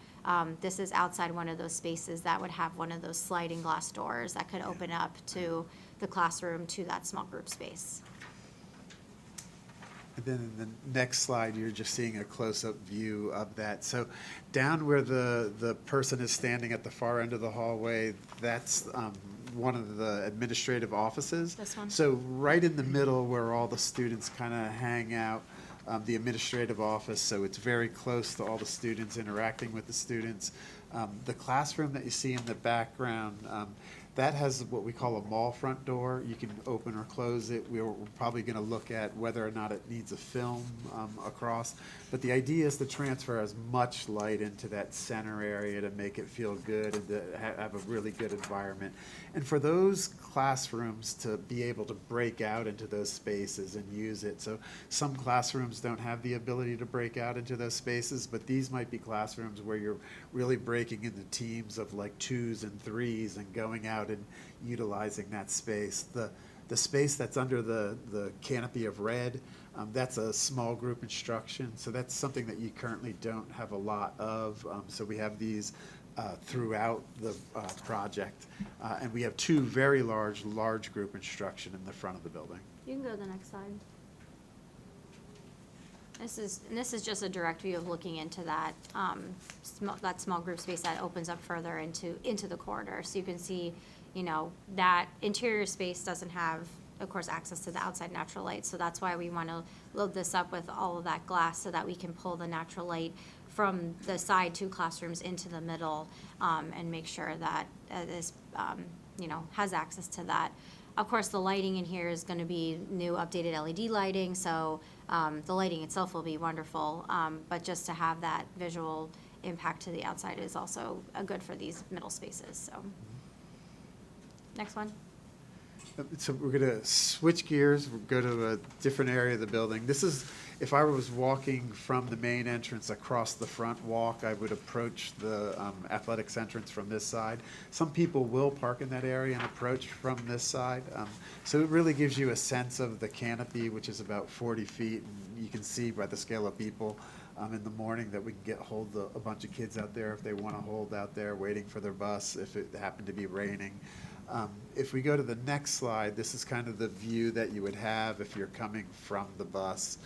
This is outside one of those spaces that would have one of those sliding glass doors that could open up to the classroom to that small group space. And then in the next slide, you're just seeing a close-up view of that. So down where the person is standing at the far end of the hallway, that's one of the administrative offices. This one? So right in the middle where all the students kind of hang out, the administrative office, so it's very close to all the students interacting with the students. The classroom that you see in the background, that has what we call a mall front door. You can open or close it. We're probably going to look at whether or not it needs a film across. But the idea is to transfer as much light into that center area to make it feel good and to have a really good environment. And for those classrooms to be able to break out into those spaces and use it. So some classrooms don't have the ability to break out into those spaces, but these might be classrooms where you're really breaking into teams of like 2s and 3s and going out and utilizing that space. The space that's under the canopy of red, that's a small group instruction. So that's something that you currently don't have a lot of. So we have these throughout the project. And we have 2 very large group instruction in the front of the building. You can go to the next slide. This is just a direct view of looking into that, that small group space that opens up further into the corridor. So you can see, that interior space doesn't have, of course, access to the outside natural light. So that's why we want to load this up with all of that glass so that we can pull the natural light from the side 2 classrooms into the middle, and make sure that it is, has access to that. Of course, the lighting in here is going to be new updated LED lighting, so the lighting itself will be wonderful, but just to have that visual impact to the outside is also good for these middle spaces, so. Next one. So we're going to switch gears, we'll go to a different area of the building. This is, if I was walking from the main entrance across the front walk, I would approach the athletics entrance from this side. Some people will park in that area and approach from this side. So it really gives you a sense of the canopy, which is about 40 feet. And you can see by the scale of people in the morning that we can hold a bunch of kids out there if they want to hold out there waiting for their bus if it happened to be raining. If we go to the next slide, this is kind of the view that you would have if you're coming from the bus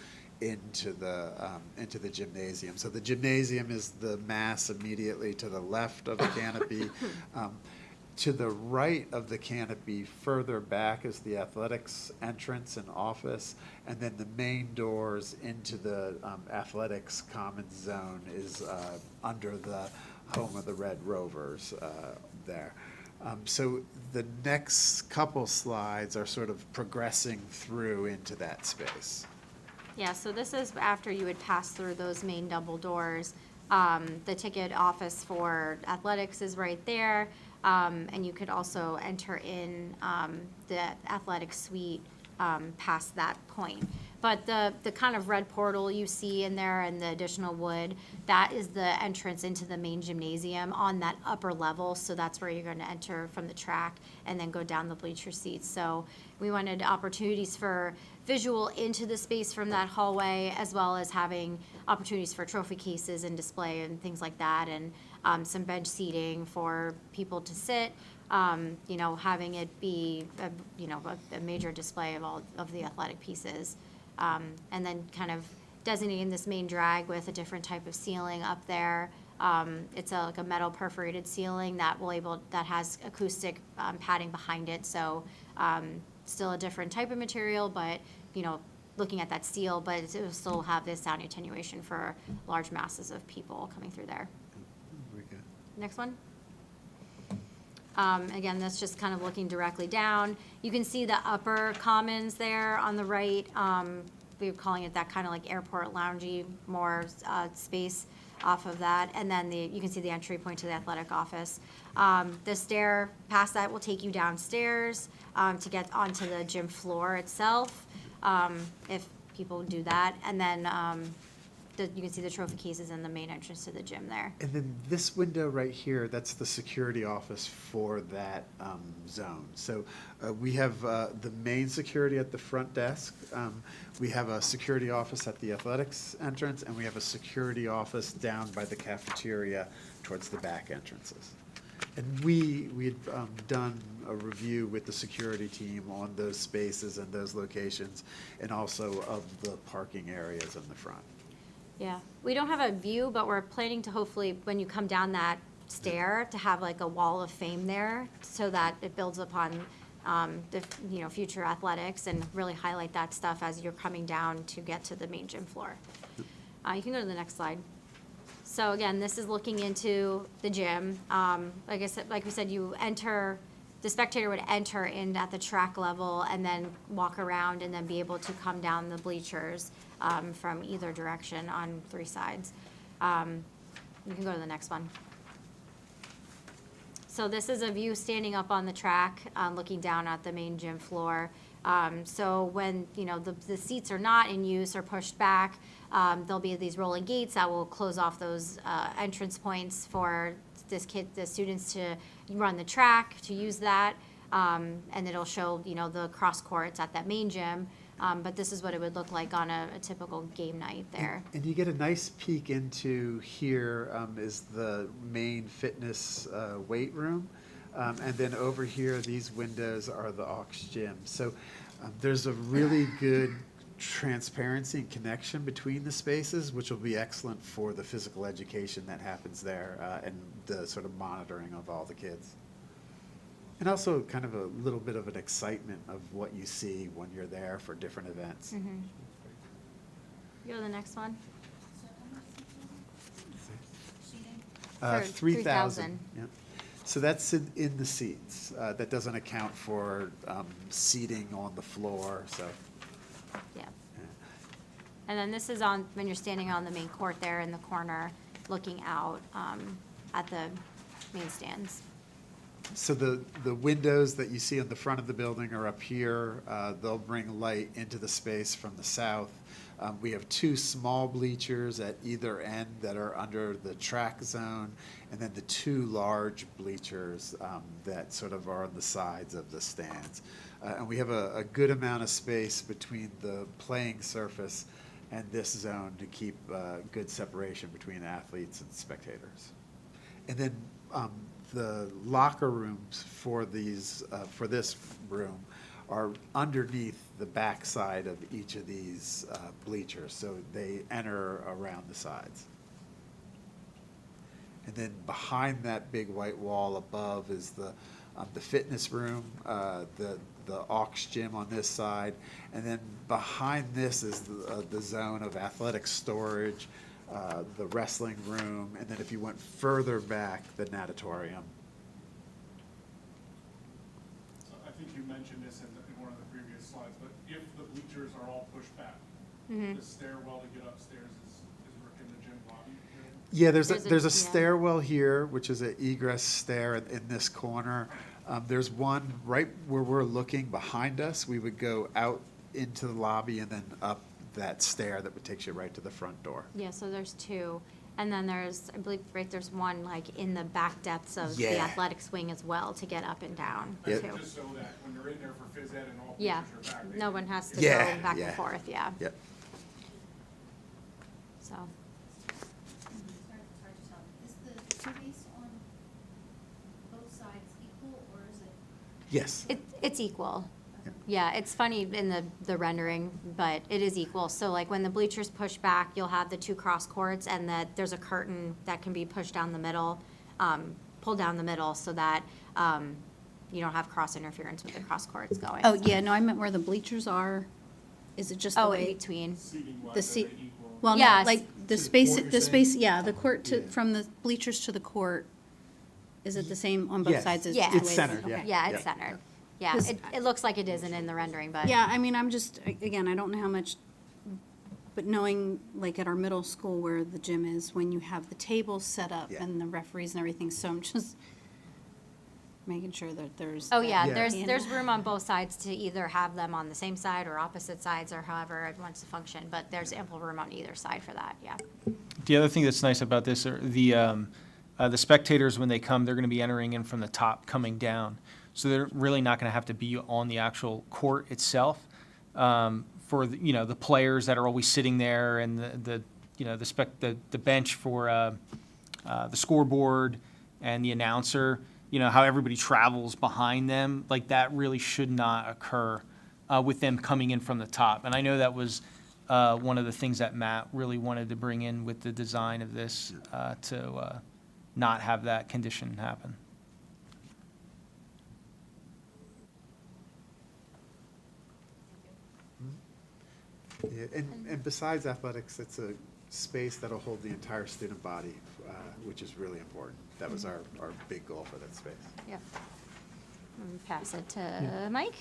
into the gymnasium. So the gymnasium is the mass immediately to the left of the canopy. To the right of the canopy, further back, is the athletics entrance and office, and then the main doors into the athletics common zone is under the home of the Red Rovers there. So the next couple slides are sort of progressing through into that space. Yeah, so this is after you would pass through those main double doors. The ticket office for athletics is right there, and you could also enter in the athletic suite past that point. But the kind of red portal you see in there and the additional wood, that is the entrance into the main gymnasium on that upper level. So that's where you're going to enter from the track and then go down the bleacher seats. So we wanted opportunities for visual into the space from that hallway, as well as having opportunities for trophy cases and display and things like that, and some bench seating for people to sit. You know, having it be, a major display of all of the athletic pieces. And then kind of designating this main drag with a different type of ceiling up there. It's like a metal perforated ceiling that that has acoustic padding behind it. So still a different type of material, but, looking at that steel, but it will still have this sound attenuation for large masses of people coming through there. Very good. Next one. Again, that's just kind of looking directly down. You can see the upper commons there on the right. We're calling it that kind of like airport loungy, more space off of that. And then you can see the entry point to the athletic office. The stair past that will take you downstairs to get onto the gym floor itself, if people do that. And then you can see the trophy cases in the main entrance to the gym there. And then this window right here, that's the security office for that zone. So we have the main security at the front desk. We have a security office at the athletics entrance, and we have a security office down by the cafeteria towards the back entrances. And we had done a review with the security team on those spaces and those locations, and also of the parking areas in the front. Yeah, we don't have a view, but we're planning to hopefully, when you come down that stair, to have like a wall of fame there, so that it builds upon the future athletics and really highlight that stuff as you're coming down to get to the main gym floor. You can go to the next slide. So again, this is looking into the gym. Like we said, the spectator would enter in at the track level and then walk around and then be able to come down the bleachers from either direction on 3 sides. You can go to the next one. So this is a view standing up on the track, looking down at the main gym floor. So when, the seats are not in use or pushed back, there'll be these rolling gates that will close off those entrance points for the students to run the track, to use that. And it'll show, the cross courts at that main gym. But this is what it would look like on a typical game night there. And you get a nice peek into here is the main fitness weight room. And then over here, these windows are the aux gym. So there's a really good transparency and connection between the spaces, which will be excellent for the physical education that happens there and the sort of monitoring of all the kids. And also kind of a little bit of an excitement of what you see when you're there for different events. Mm-hmm. Go to the next one. For 3,000. 3,000. Yeah. So that's in the seats. That doesn't account for seating on the floor, so. Yeah. And then this is when you're standing on the main court there in the corner, looking out at the main stands. So the windows that you see on the front of the building are up here. They'll bring light into the space from the south. We have 2 small bleachers at either end that are under the track zone, and then the 2 large bleachers that sort of are on the sides of the stands. And we have a good amount of space between the playing surface and this zone to keep good separation between athletes and spectators. And then the locker rooms for this room are underneath the backside of each of these bleachers, so they enter around the sides. And then behind that big white wall above is the fitness room, the aux gym on this side, and then behind this is the zone of athletic storage, the wrestling room, and then if you went further back, the natatorium. I think you mentioned this in one of the previous slides, but if the bleachers are all pushed back, Mm-hmm. the stairwell to get upstairs is in the gym lobby area? Yeah, there's yeah. a stairwell here, which is an egress stair in this corner. There's one right where we're looking behind us. We would go out into the lobby and then up that stair that takes you right to the front door. Yeah, so there's two. And then there's, I believe, right, there's one like in the back depths of the Yeah. athletics wing as well to get up and down Yeah. too. Just so that when they're in there for phys ed and all Yeah, teachers are back. they no can- one has to Yeah, go back yeah. and forth, yeah, Yep. so. Sorry to tell. Is the space on both sides equal, or is it? Yes. It's equal. Yeah. Yeah, it's funny in the rendering, but it is equal. So like when the bleachers push back, you'll have the two cross courts and that there's a curtain that can be pushed down the middle, pulled down the middle so that, you don't have cross interference with the cross courts going. Oh, yeah, no, I meant where the bleachers are. Is it just the Oh, in way? between. The seat, well, no, Yes. like the space, yeah, the court to, from the bleachers to the court, is it the same on both Yes. sides? as Yeah. the It's way- centered, okay. Yeah, Yeah. it's centered. Yeah, 'Cause it looks like it isn't in the rendering, but. Yeah, I mean, I'm just, again, I don't know how much, but knowing, like, at our middle school where the gym is, when you have the tables set up Yeah. and the referees and everything, so I'm just making sure that there's. Oh, yeah, Yeah. there's room on both sides to either have them on the same side or opposite sides or however it wants to function, but there's ample room on either side for that, yeah. The other thing that's nice about this are the spectators, when they come, they're going to be entering in from the top, coming down. So they're really not going to have to be on the actual court itself. For the, the players that are always sitting there, and the bench for the scoreboard and the announcer, how everybody travels behind them, like that really should not occur with them coming in from the top. And I know that was one of the things that Matt really wanted to bring in with the design of this, to not have that condition happen. Yeah, and besides athletics, it's a space that'll hold the entire student body, which is really important. That was our big goal for that space. Yep. Pass it to Mike.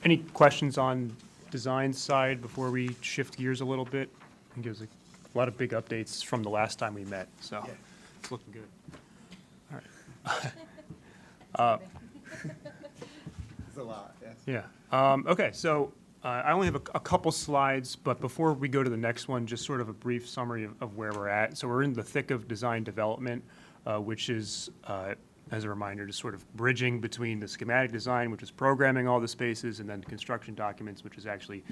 Any questions on design side before we shift gears a little bit? I think it was a lot of big updates from the last time we met, so Yeah. it's looking good. All right. It's a lot, yes. Yeah. Okay, so I only have a couple slides, but before we go to the next one, just sort of a brief summary of where we're at. So we're in the thick of design development, which is, as a reminder, just sort of bridging between the schematic design, which is programming all the spaces, and then construction documents, which is actually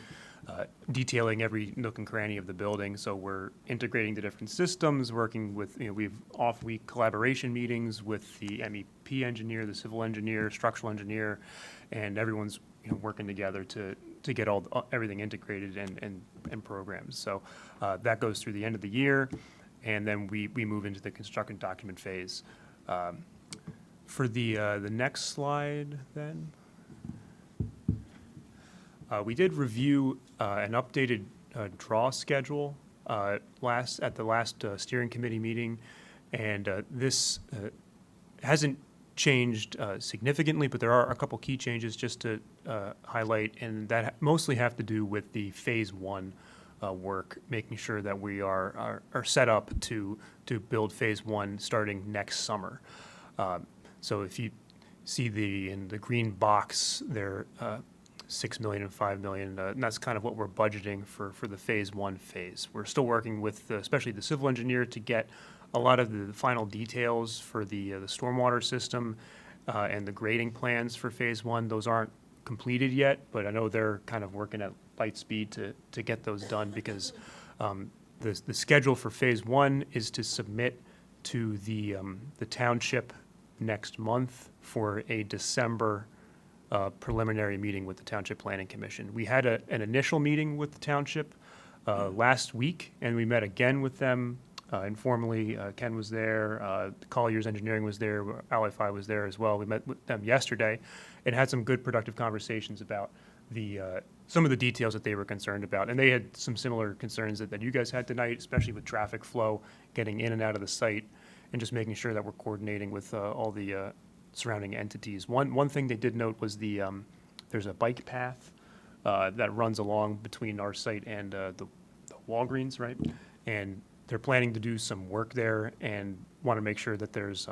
detailing every nook and cranny of the building. So we're integrating the different systems, working with, we have off-week collaboration meetings with the MEP engineer, the civil engineer, structural engineer, and everyone's working together to get everything integrated and programmed. So that goes through the end of the year, and then we move into the construction document phase. For the next slide, then, we did review an updated draw schedule at the last steering committee meeting, and this hasn't changed significantly, but there are a couple key changes just to highlight, and that mostly have to do with the phase one work, making sure that we are set up to build phase one starting next summer. So if you see in the green box there, 6 million and 5 million, and that's kind of what we're budgeting for the phase one phase. We're still working with especially the civil engineer to get a lot of the final details for the stormwater system and the grading plans for phase one. Those aren't completed yet, but I know they're kind of working at light speed to get those done, because the schedule for phase one is to submit to the township next month for a December preliminary meeting with the Township Planning Commission. We had an initial meeting with the township last week, and we met again with them informally. Ken was there, Collier's Engineering was there, Ally was there as well. We met with them yesterday and had some good productive conversations about some of the details that they were concerned about. And they had some similar concerns that you guys had tonight, especially with traffic flow, getting in and out of the site, and just making sure that we're coordinating with all the surrounding entities. One thing they did note was there's a bike path that runs along between our site and the Walgreens, right? And they're planning to do some work there and want to make sure that there's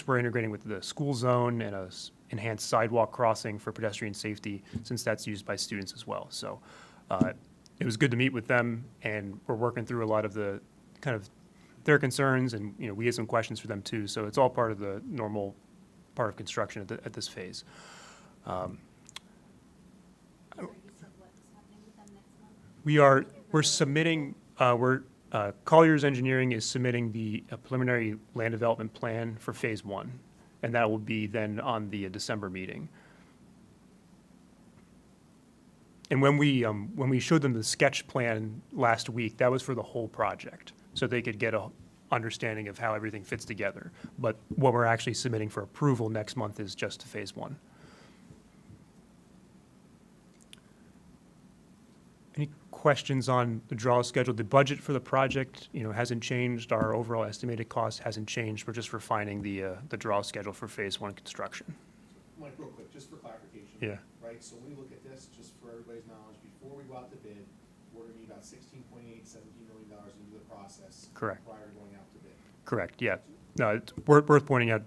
we're integrating with the school zone and a enhanced sidewalk crossing for pedestrian safety, since that's used by students as well. So it was good to meet with them, and we're working through a lot of the kind of their concerns, and, you know, we had some questions for them too. So it's all part of the normal part of construction at this phase. We're submitting, Colliers Engineering is submitting the preliminary land development plan for phase one, and that will be then on the December meeting. And when we showed them the sketch plan last week, that was for the whole project, so they could get a understanding of how everything fits together. But what we're actually submitting for approval next month is just phase one. Any questions on the draw schedule? The budget for the project, you know, hasn't changed. Our overall estimated cost hasn't changed. We're just refining the draw schedule for phase one construction. Mike, real quick, just for clarification. Yeah. Right, so when we look at this, just for everybody's knowledge, before we go out to bid, we're gonna need about $16.8, $17 million into the process. Correct. Prior to going out to bid. Correct, yeah. No, it's worth pointing out,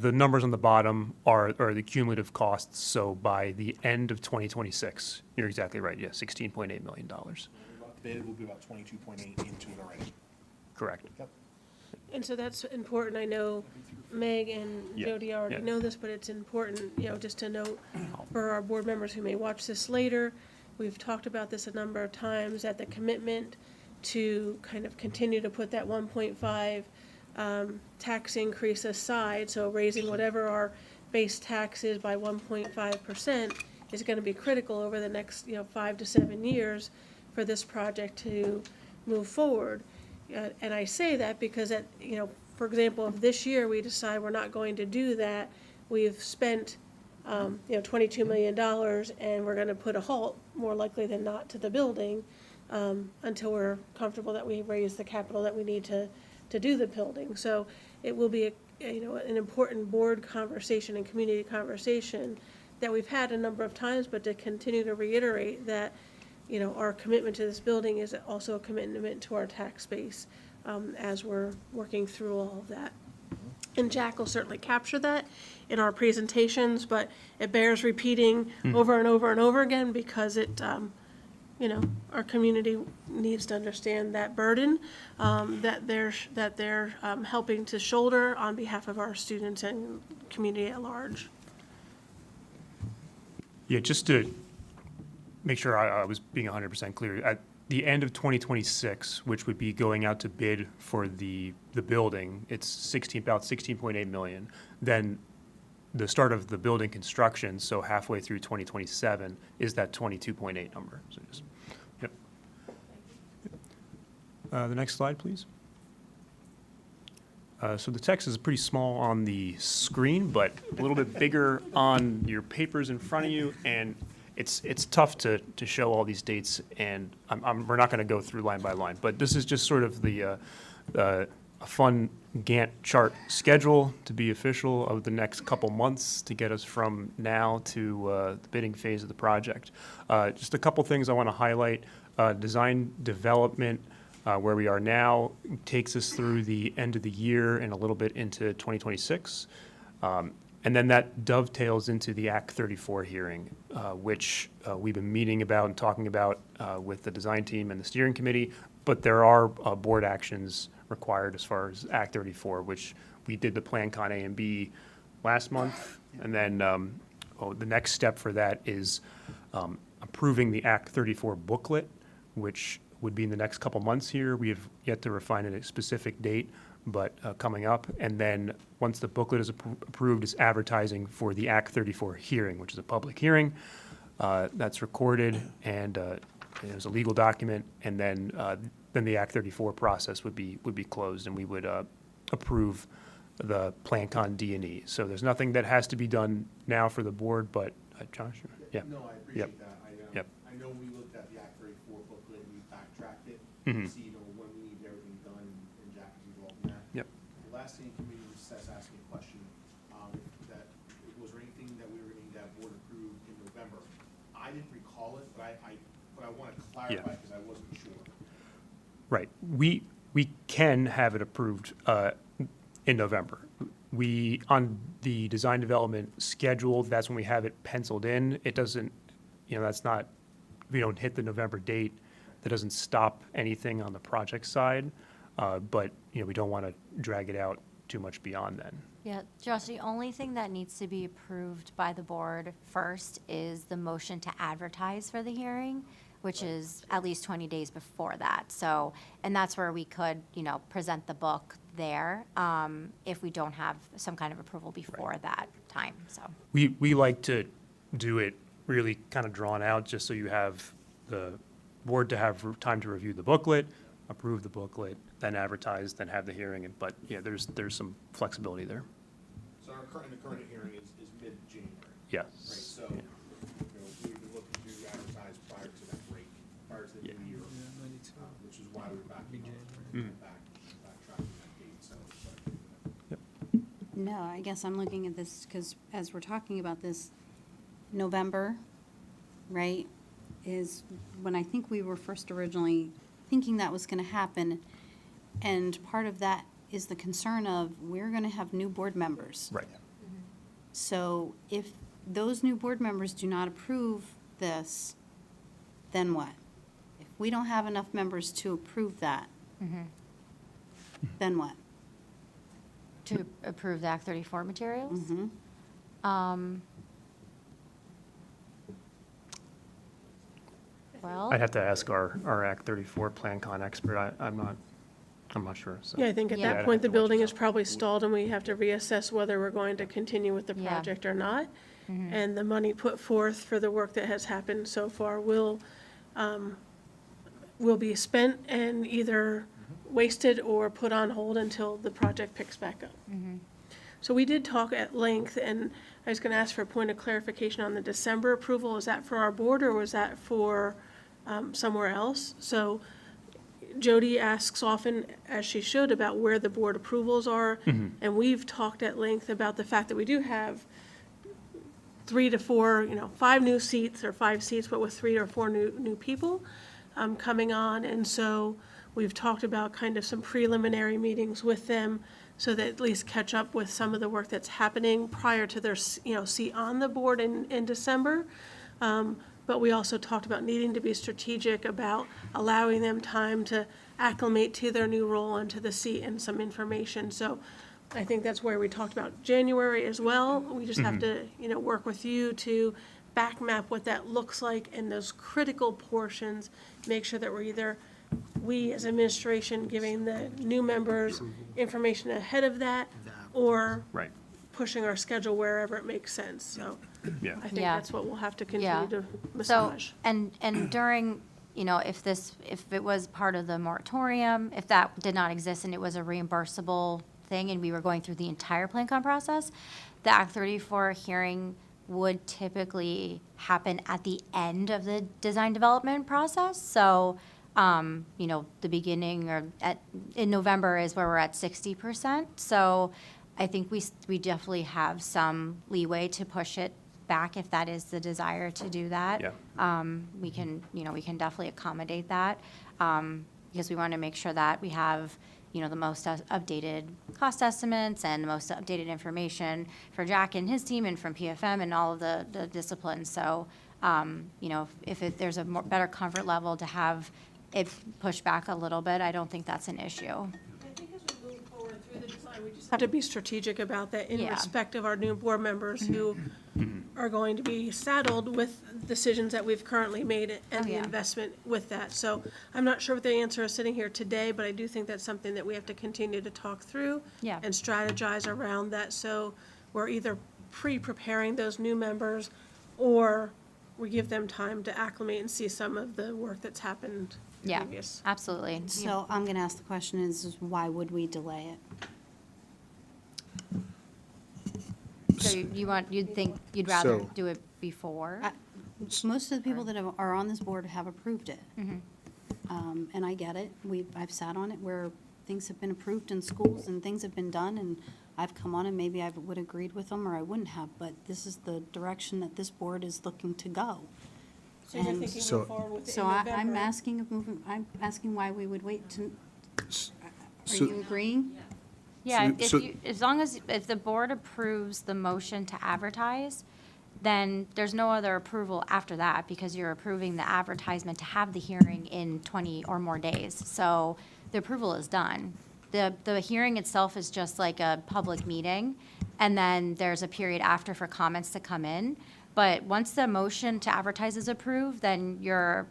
the numbers on the bottom are the cumulative costs, so by the end of 2026, you're exactly right, yeah, $16.8 million. When we go out to bid, we'll be about 22.8 into it already. Correct. And so that's important. I know Meg and Yeah, Jody already yeah. know this, but it's important, you know, just to note for our board members who may watch this later. We've talked about this a number of times, that the commitment to kind of continue to put that 1.5 tax increase aside, so raising whatever our base tax is by 1.5% is going to be critical over the next, 5 to 7 years for this project to move forward. And I say that because for example, if this year we decide we're not going to do that, we've spent, $22 million, and we're gonna put a halt, more likely than not, to the building, until we're comfortable that we raise the capital that we need to do the building. So it will be an important board conversation and community conversation that we've had a number of times, but to continue to reiterate that, our commitment to this building is also a commitment to our tax base, as we're working through all of that. And Jack will certainly capture that in our presentations, but it bears repeating over and over and over again, because it, our community needs to understand that burden, that they're helping to shoulder on behalf of our students and community at large. Yeah, just to make sure I was being 100% clear, at the end of 2026, which would be going out to bid for the building, it's about 16.8 million. Then the start of the building construction, so halfway through 2027, is that 22.8 number. So just, yep. The next slide, please. So the text is pretty small on the screen, but a little bit bigger on your papers in front of you, and it's tough to show all these dates, and we're not going to go through line by line, but this is just sort of a fun Gantt chart schedule, to be official, of the next couple months to get us from now to the bidding phase of the project. Just a couple things I want to highlight. Design development, where we are now, takes us through the end of the year and a little bit into 2026. And then that dovetails into the Act 34 hearing, which we've been meeting about and talking about with the design team and the steering committee. But there are board actions required as far as Act 34, which we did the Plan Con A and B last month. And then the next step for that is approving the Act 34 booklet, which would be in the next couple months here. We have yet to refine a specific date, but coming up. And then once the booklet is approved, is advertising for the Act 34 hearing, which is a public hearing. That's recorded, and there's a legal document, and then the Act 34 process would be closed, and we would approve the Plan Con D and E. So there's nothing that has to be done now for the board, but Josh? Yeah. No, I Yep. appreciate that. Yep. I know we looked at the Act 34 booklet, and we backtracked it, Mhm. to see, when we need everything done, and Jack is involved in that. Yep. The last thing committee was just asking a question, that, was there anything that we were gonna need to have board approved in November? I didn't recall it, but I wanna clarify, because I wasn't sure. Right. We can have it approved in November. On the design development schedule, that's when we have it penciled in. It doesn't, that's not we don't hit the November date, that doesn't stop anything on the project side. But, we don't want to drag it out too much beyond then. Yeah, Josh, the only thing that needs to be approved by the board first is the motion to advertise for the hearing, which is at least 20 days before that. So, and that's where we could, present the book there, if we don't have some kind of approval before that time, so. We like to do it really kind of drawn out, just so you have the board to have time to review the booklet, approve the booklet, then advertise, then have the hearing, but yeah, there's some flexibility there. So the current hearing is mid-January. Yes. Right, so, we would look to advertise prior to that break, prior to the new year, which is why we're backing up, backtracking that date, so. No, I guess I'm looking at this because as we're talking about this, November, right, is when I think we were first originally thinking that was going to happen. And part of that is the concern of we're going to have new board members. Right. So if those new board members do not approve this, then what? If we don't have enough members to approve that, then what? To approve the Act 34 materials? Mhm. Well, I'd have to ask our Act 34 Plan Con expert. I'm not sure, so. Yeah, I think at Yeah. that point, the building is probably stalled, and we have to reassess whether we're going to continue with the Yeah. project or not. And the money put forth for the work that has happened so far will be spent and either wasted or put on hold until the project picks back up. So we did talk at length, and I was gonna ask for a point of clarification on the December approval. Is that for our board, or was that for somewhere else? So Jody asks often, as she should, about where the board approvals are. And we've talked at length about the fact that we do have 3 to 4, 5 new seats, or 5 seats, but with 3 or 4 new people coming on. And so we've talked about kind of some preliminary meetings with them so that at least catch up with some of the work that's happening prior to their, seat on the board in December. But we also talked about needing to be strategic about allowing them time to acclimate to their new role and to the seat and some information. So I think that's where we talked about January as well. We just have to, work with you to back map what that looks like in those critical portions, make sure that we're either, we as administration giving the new members information ahead of that, or Right, pushing our schedule wherever it makes sense. So yeah. I think Yeah. that's what we'll have to Yeah. continue to so, massage. and during, if it was part of the moratorium, if that did not exist and it was a reimbursable thing and we were going through the entire Plan Con process, the Act 34 hearing would typically happen at the end of the design development process. So, the beginning or in November is where we're at 60%. So I think we definitely have some leeway to push it back if that is the desire to do that. Yeah. We can definitely accommodate that, because we want to make sure that we have, the most updated cost estimates and the most updated information for Jack and his team and from PFM and all of the disciplines. So, if there's a better comfort level to have it pushed back a little bit, I don't think that's an issue. I think as we move forward through the design, we just have to be strategic about that in Yeah. respect of our new board members who are going to be saddled with decisions that we've currently made and Oh, the yeah. investment with that. So I'm not sure what the answer is sitting here today, but I do think that's something that we have to continue to talk through Yeah. and strategize around that. So we're either pre-preparing those new members, or we give them time to acclimate and see some of the work that's happened Yeah, previous. absolutely. So I'm going to ask the question is why would we delay it? So you'd think you'd rather So- do it before? Most of the people that are on this board have approved it. And I get it. I've sat on it where things have been approved in schools and things have been done, and I've come on and maybe I would have agreed with them or I wouldn't have, but this is the direction that this board is looking to go. So you're And thinking So- move forward with it in So I'm November. I'm asking why we would wait to, are So- you agreeing? Yeah, So- if the board approves the motion to advertise, then there's no other approval after that because you're approving the advertisement to have the hearing in 20 or more days. So the approval is done. The hearing itself is just like a public meeting, and then there's a period after for comments to come in. But once the motion to advertise is approved, then your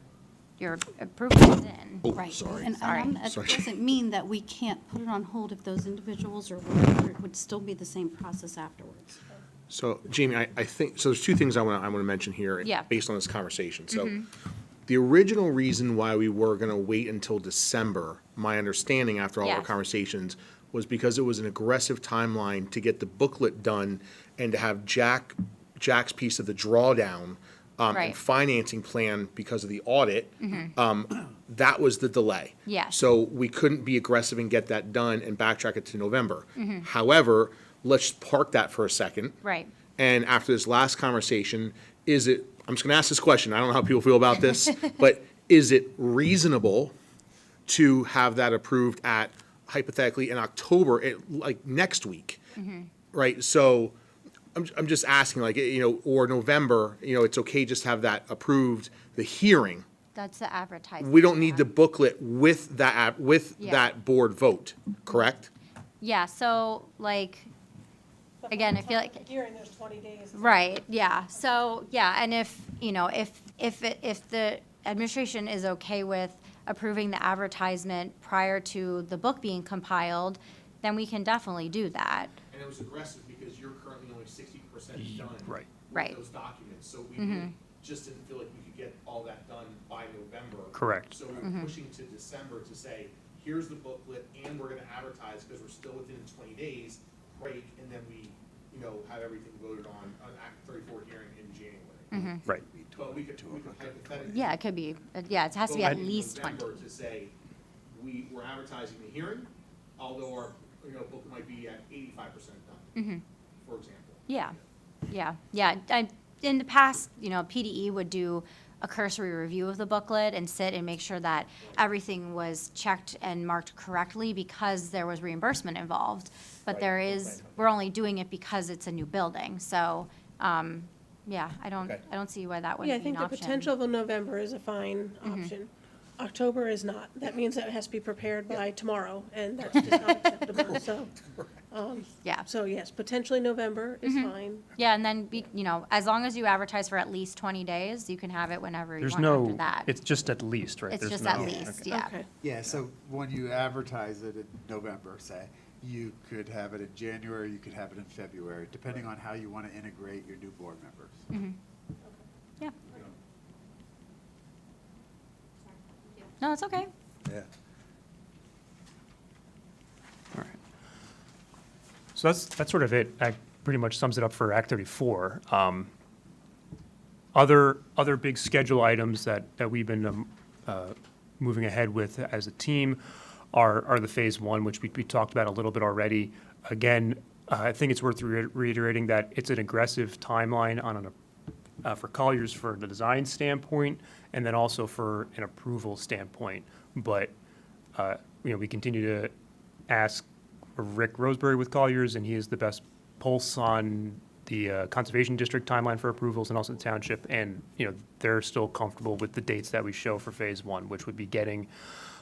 approval is in. Right. sorry. And Sorry. it doesn't mean that we can't put it on hold if those individuals or whatever, it would still be the same process afterwards. So, Jamie, I think, so there's two things I want to mention here. Yeah. Based on this conversation. So, the original reason why we were going to wait until December, my understanding after all our Yes. conversations, was because it was an aggressive timeline to get the booklet done and to have Jack's piece of the drawdown Right. and financing plan because of the audit. That was the delay. Yes. So we couldn't be aggressive and get that done and backtrack it to November. However, let's park that for a second. Right. And after this last conversation, is it, I'm just gonna ask this question, I don't know how people feel about this, but is it reasonable to have that approved at hypothetically in October, like next week? Right, so I'm just asking, like, or November, it's okay just to have that approved, the hearing. That's the advertisement. We don't need the booklet with that, Yeah. that board vote, correct? Yeah, so like, again, I feel like. Hearing, there's 20 days. Right, yeah, so, yeah, and if, if the administration is okay with approving the advertisement prior to the book being compiled, then we can definitely do that. And it was aggressive because you're currently only 60% done. Right. Right. With those documents, so we just didn't feel like we could get all that done by November. Correct. So we were pushing to December to say, here's the booklet, and we're gonna advertise, because we're still within 20 days, break, and then we, have everything voted on Act 34 hearing in January. Right. But we could hypothetically. Yeah, it could be, yeah, it has to be go at in least 20. November to say, we're advertising the hearing, although our, book might be at 85% done, for example. Yeah, yeah. In the past, PDE would do a cursory review of the booklet and sit and make sure that everything was checked and marked correctly because there was reimbursement involved. But we're only doing it because it's a new building. So, yeah, I don't see why that Yeah, I wouldn't be an think the option. potential of November is a fine option. October is not. That means that it has to be prepared by tomorrow, and that's just not acceptable, so. Yeah. So yes, potentially November is fine. Yeah, and then, as long as you advertise for at least 20 days, you can have it whenever you There's want after no, that. it's just at least, right? It's There's just no- at least, yeah. Okay. Yeah, so when you advertise it in November, say, you could have it in January, you could have it in February, depending on how you want to integrate your new board members. Yeah. No, it's okay. Yeah. All right. So that's sort of it. That pretty much sums it up for Act 34. Other big schedule items that we've been moving ahead with as a team are the Phase 1, which we talked about a little bit already. Again, I think it's worth reiterating that it's an aggressive timeline for Colliers for the design standpoint, and then also for an approval standpoint. But, we continue to ask Rick Roseberry with Colliers, and he is the best pulse on the Conservation District timeline for approvals and also the township. And, they're still comfortable with the dates that we show for Phase 1, which would be getting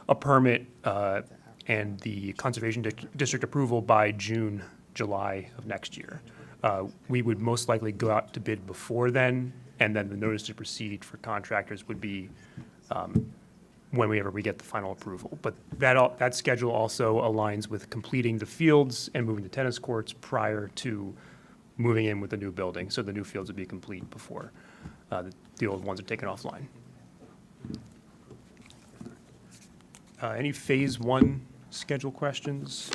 a permit and the Conservation District approval by June, July of next year. We would most likely go out to bid before then, and then the notice to proceed for contractors would be whenever we get the final approval. But that schedule also aligns with completing the fields and moving the tennis courts prior to moving in with the new building. So the new fields would be complete before the old ones are taken offline. Any Phase 1 schedule questions?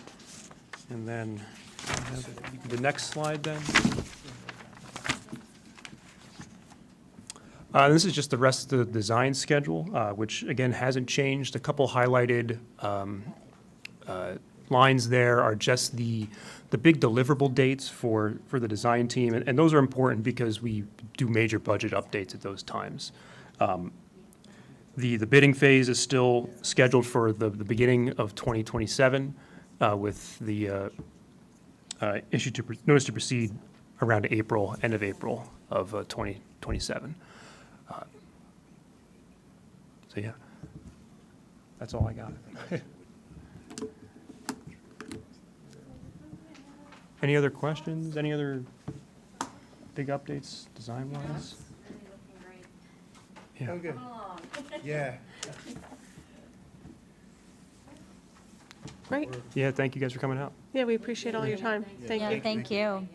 And then the next slide then. This is just the rest of the design schedule, which again hasn't changed. A couple highlighted lines there are just the big deliverable dates for the design team, and those are important because we do major budget updates at those times. The bidding phase is still scheduled for the beginning of 2027 with the notice to proceed around April, end of April of 2027. So yeah, that's all I got. Any other questions? Any other big updates design-wise? Yeah. good. Yeah. Great. Yeah, thank you guys for coming out. Yeah, we appreciate all your time. Thank Yeah, you. thank you.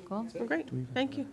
Well, great. Thank you.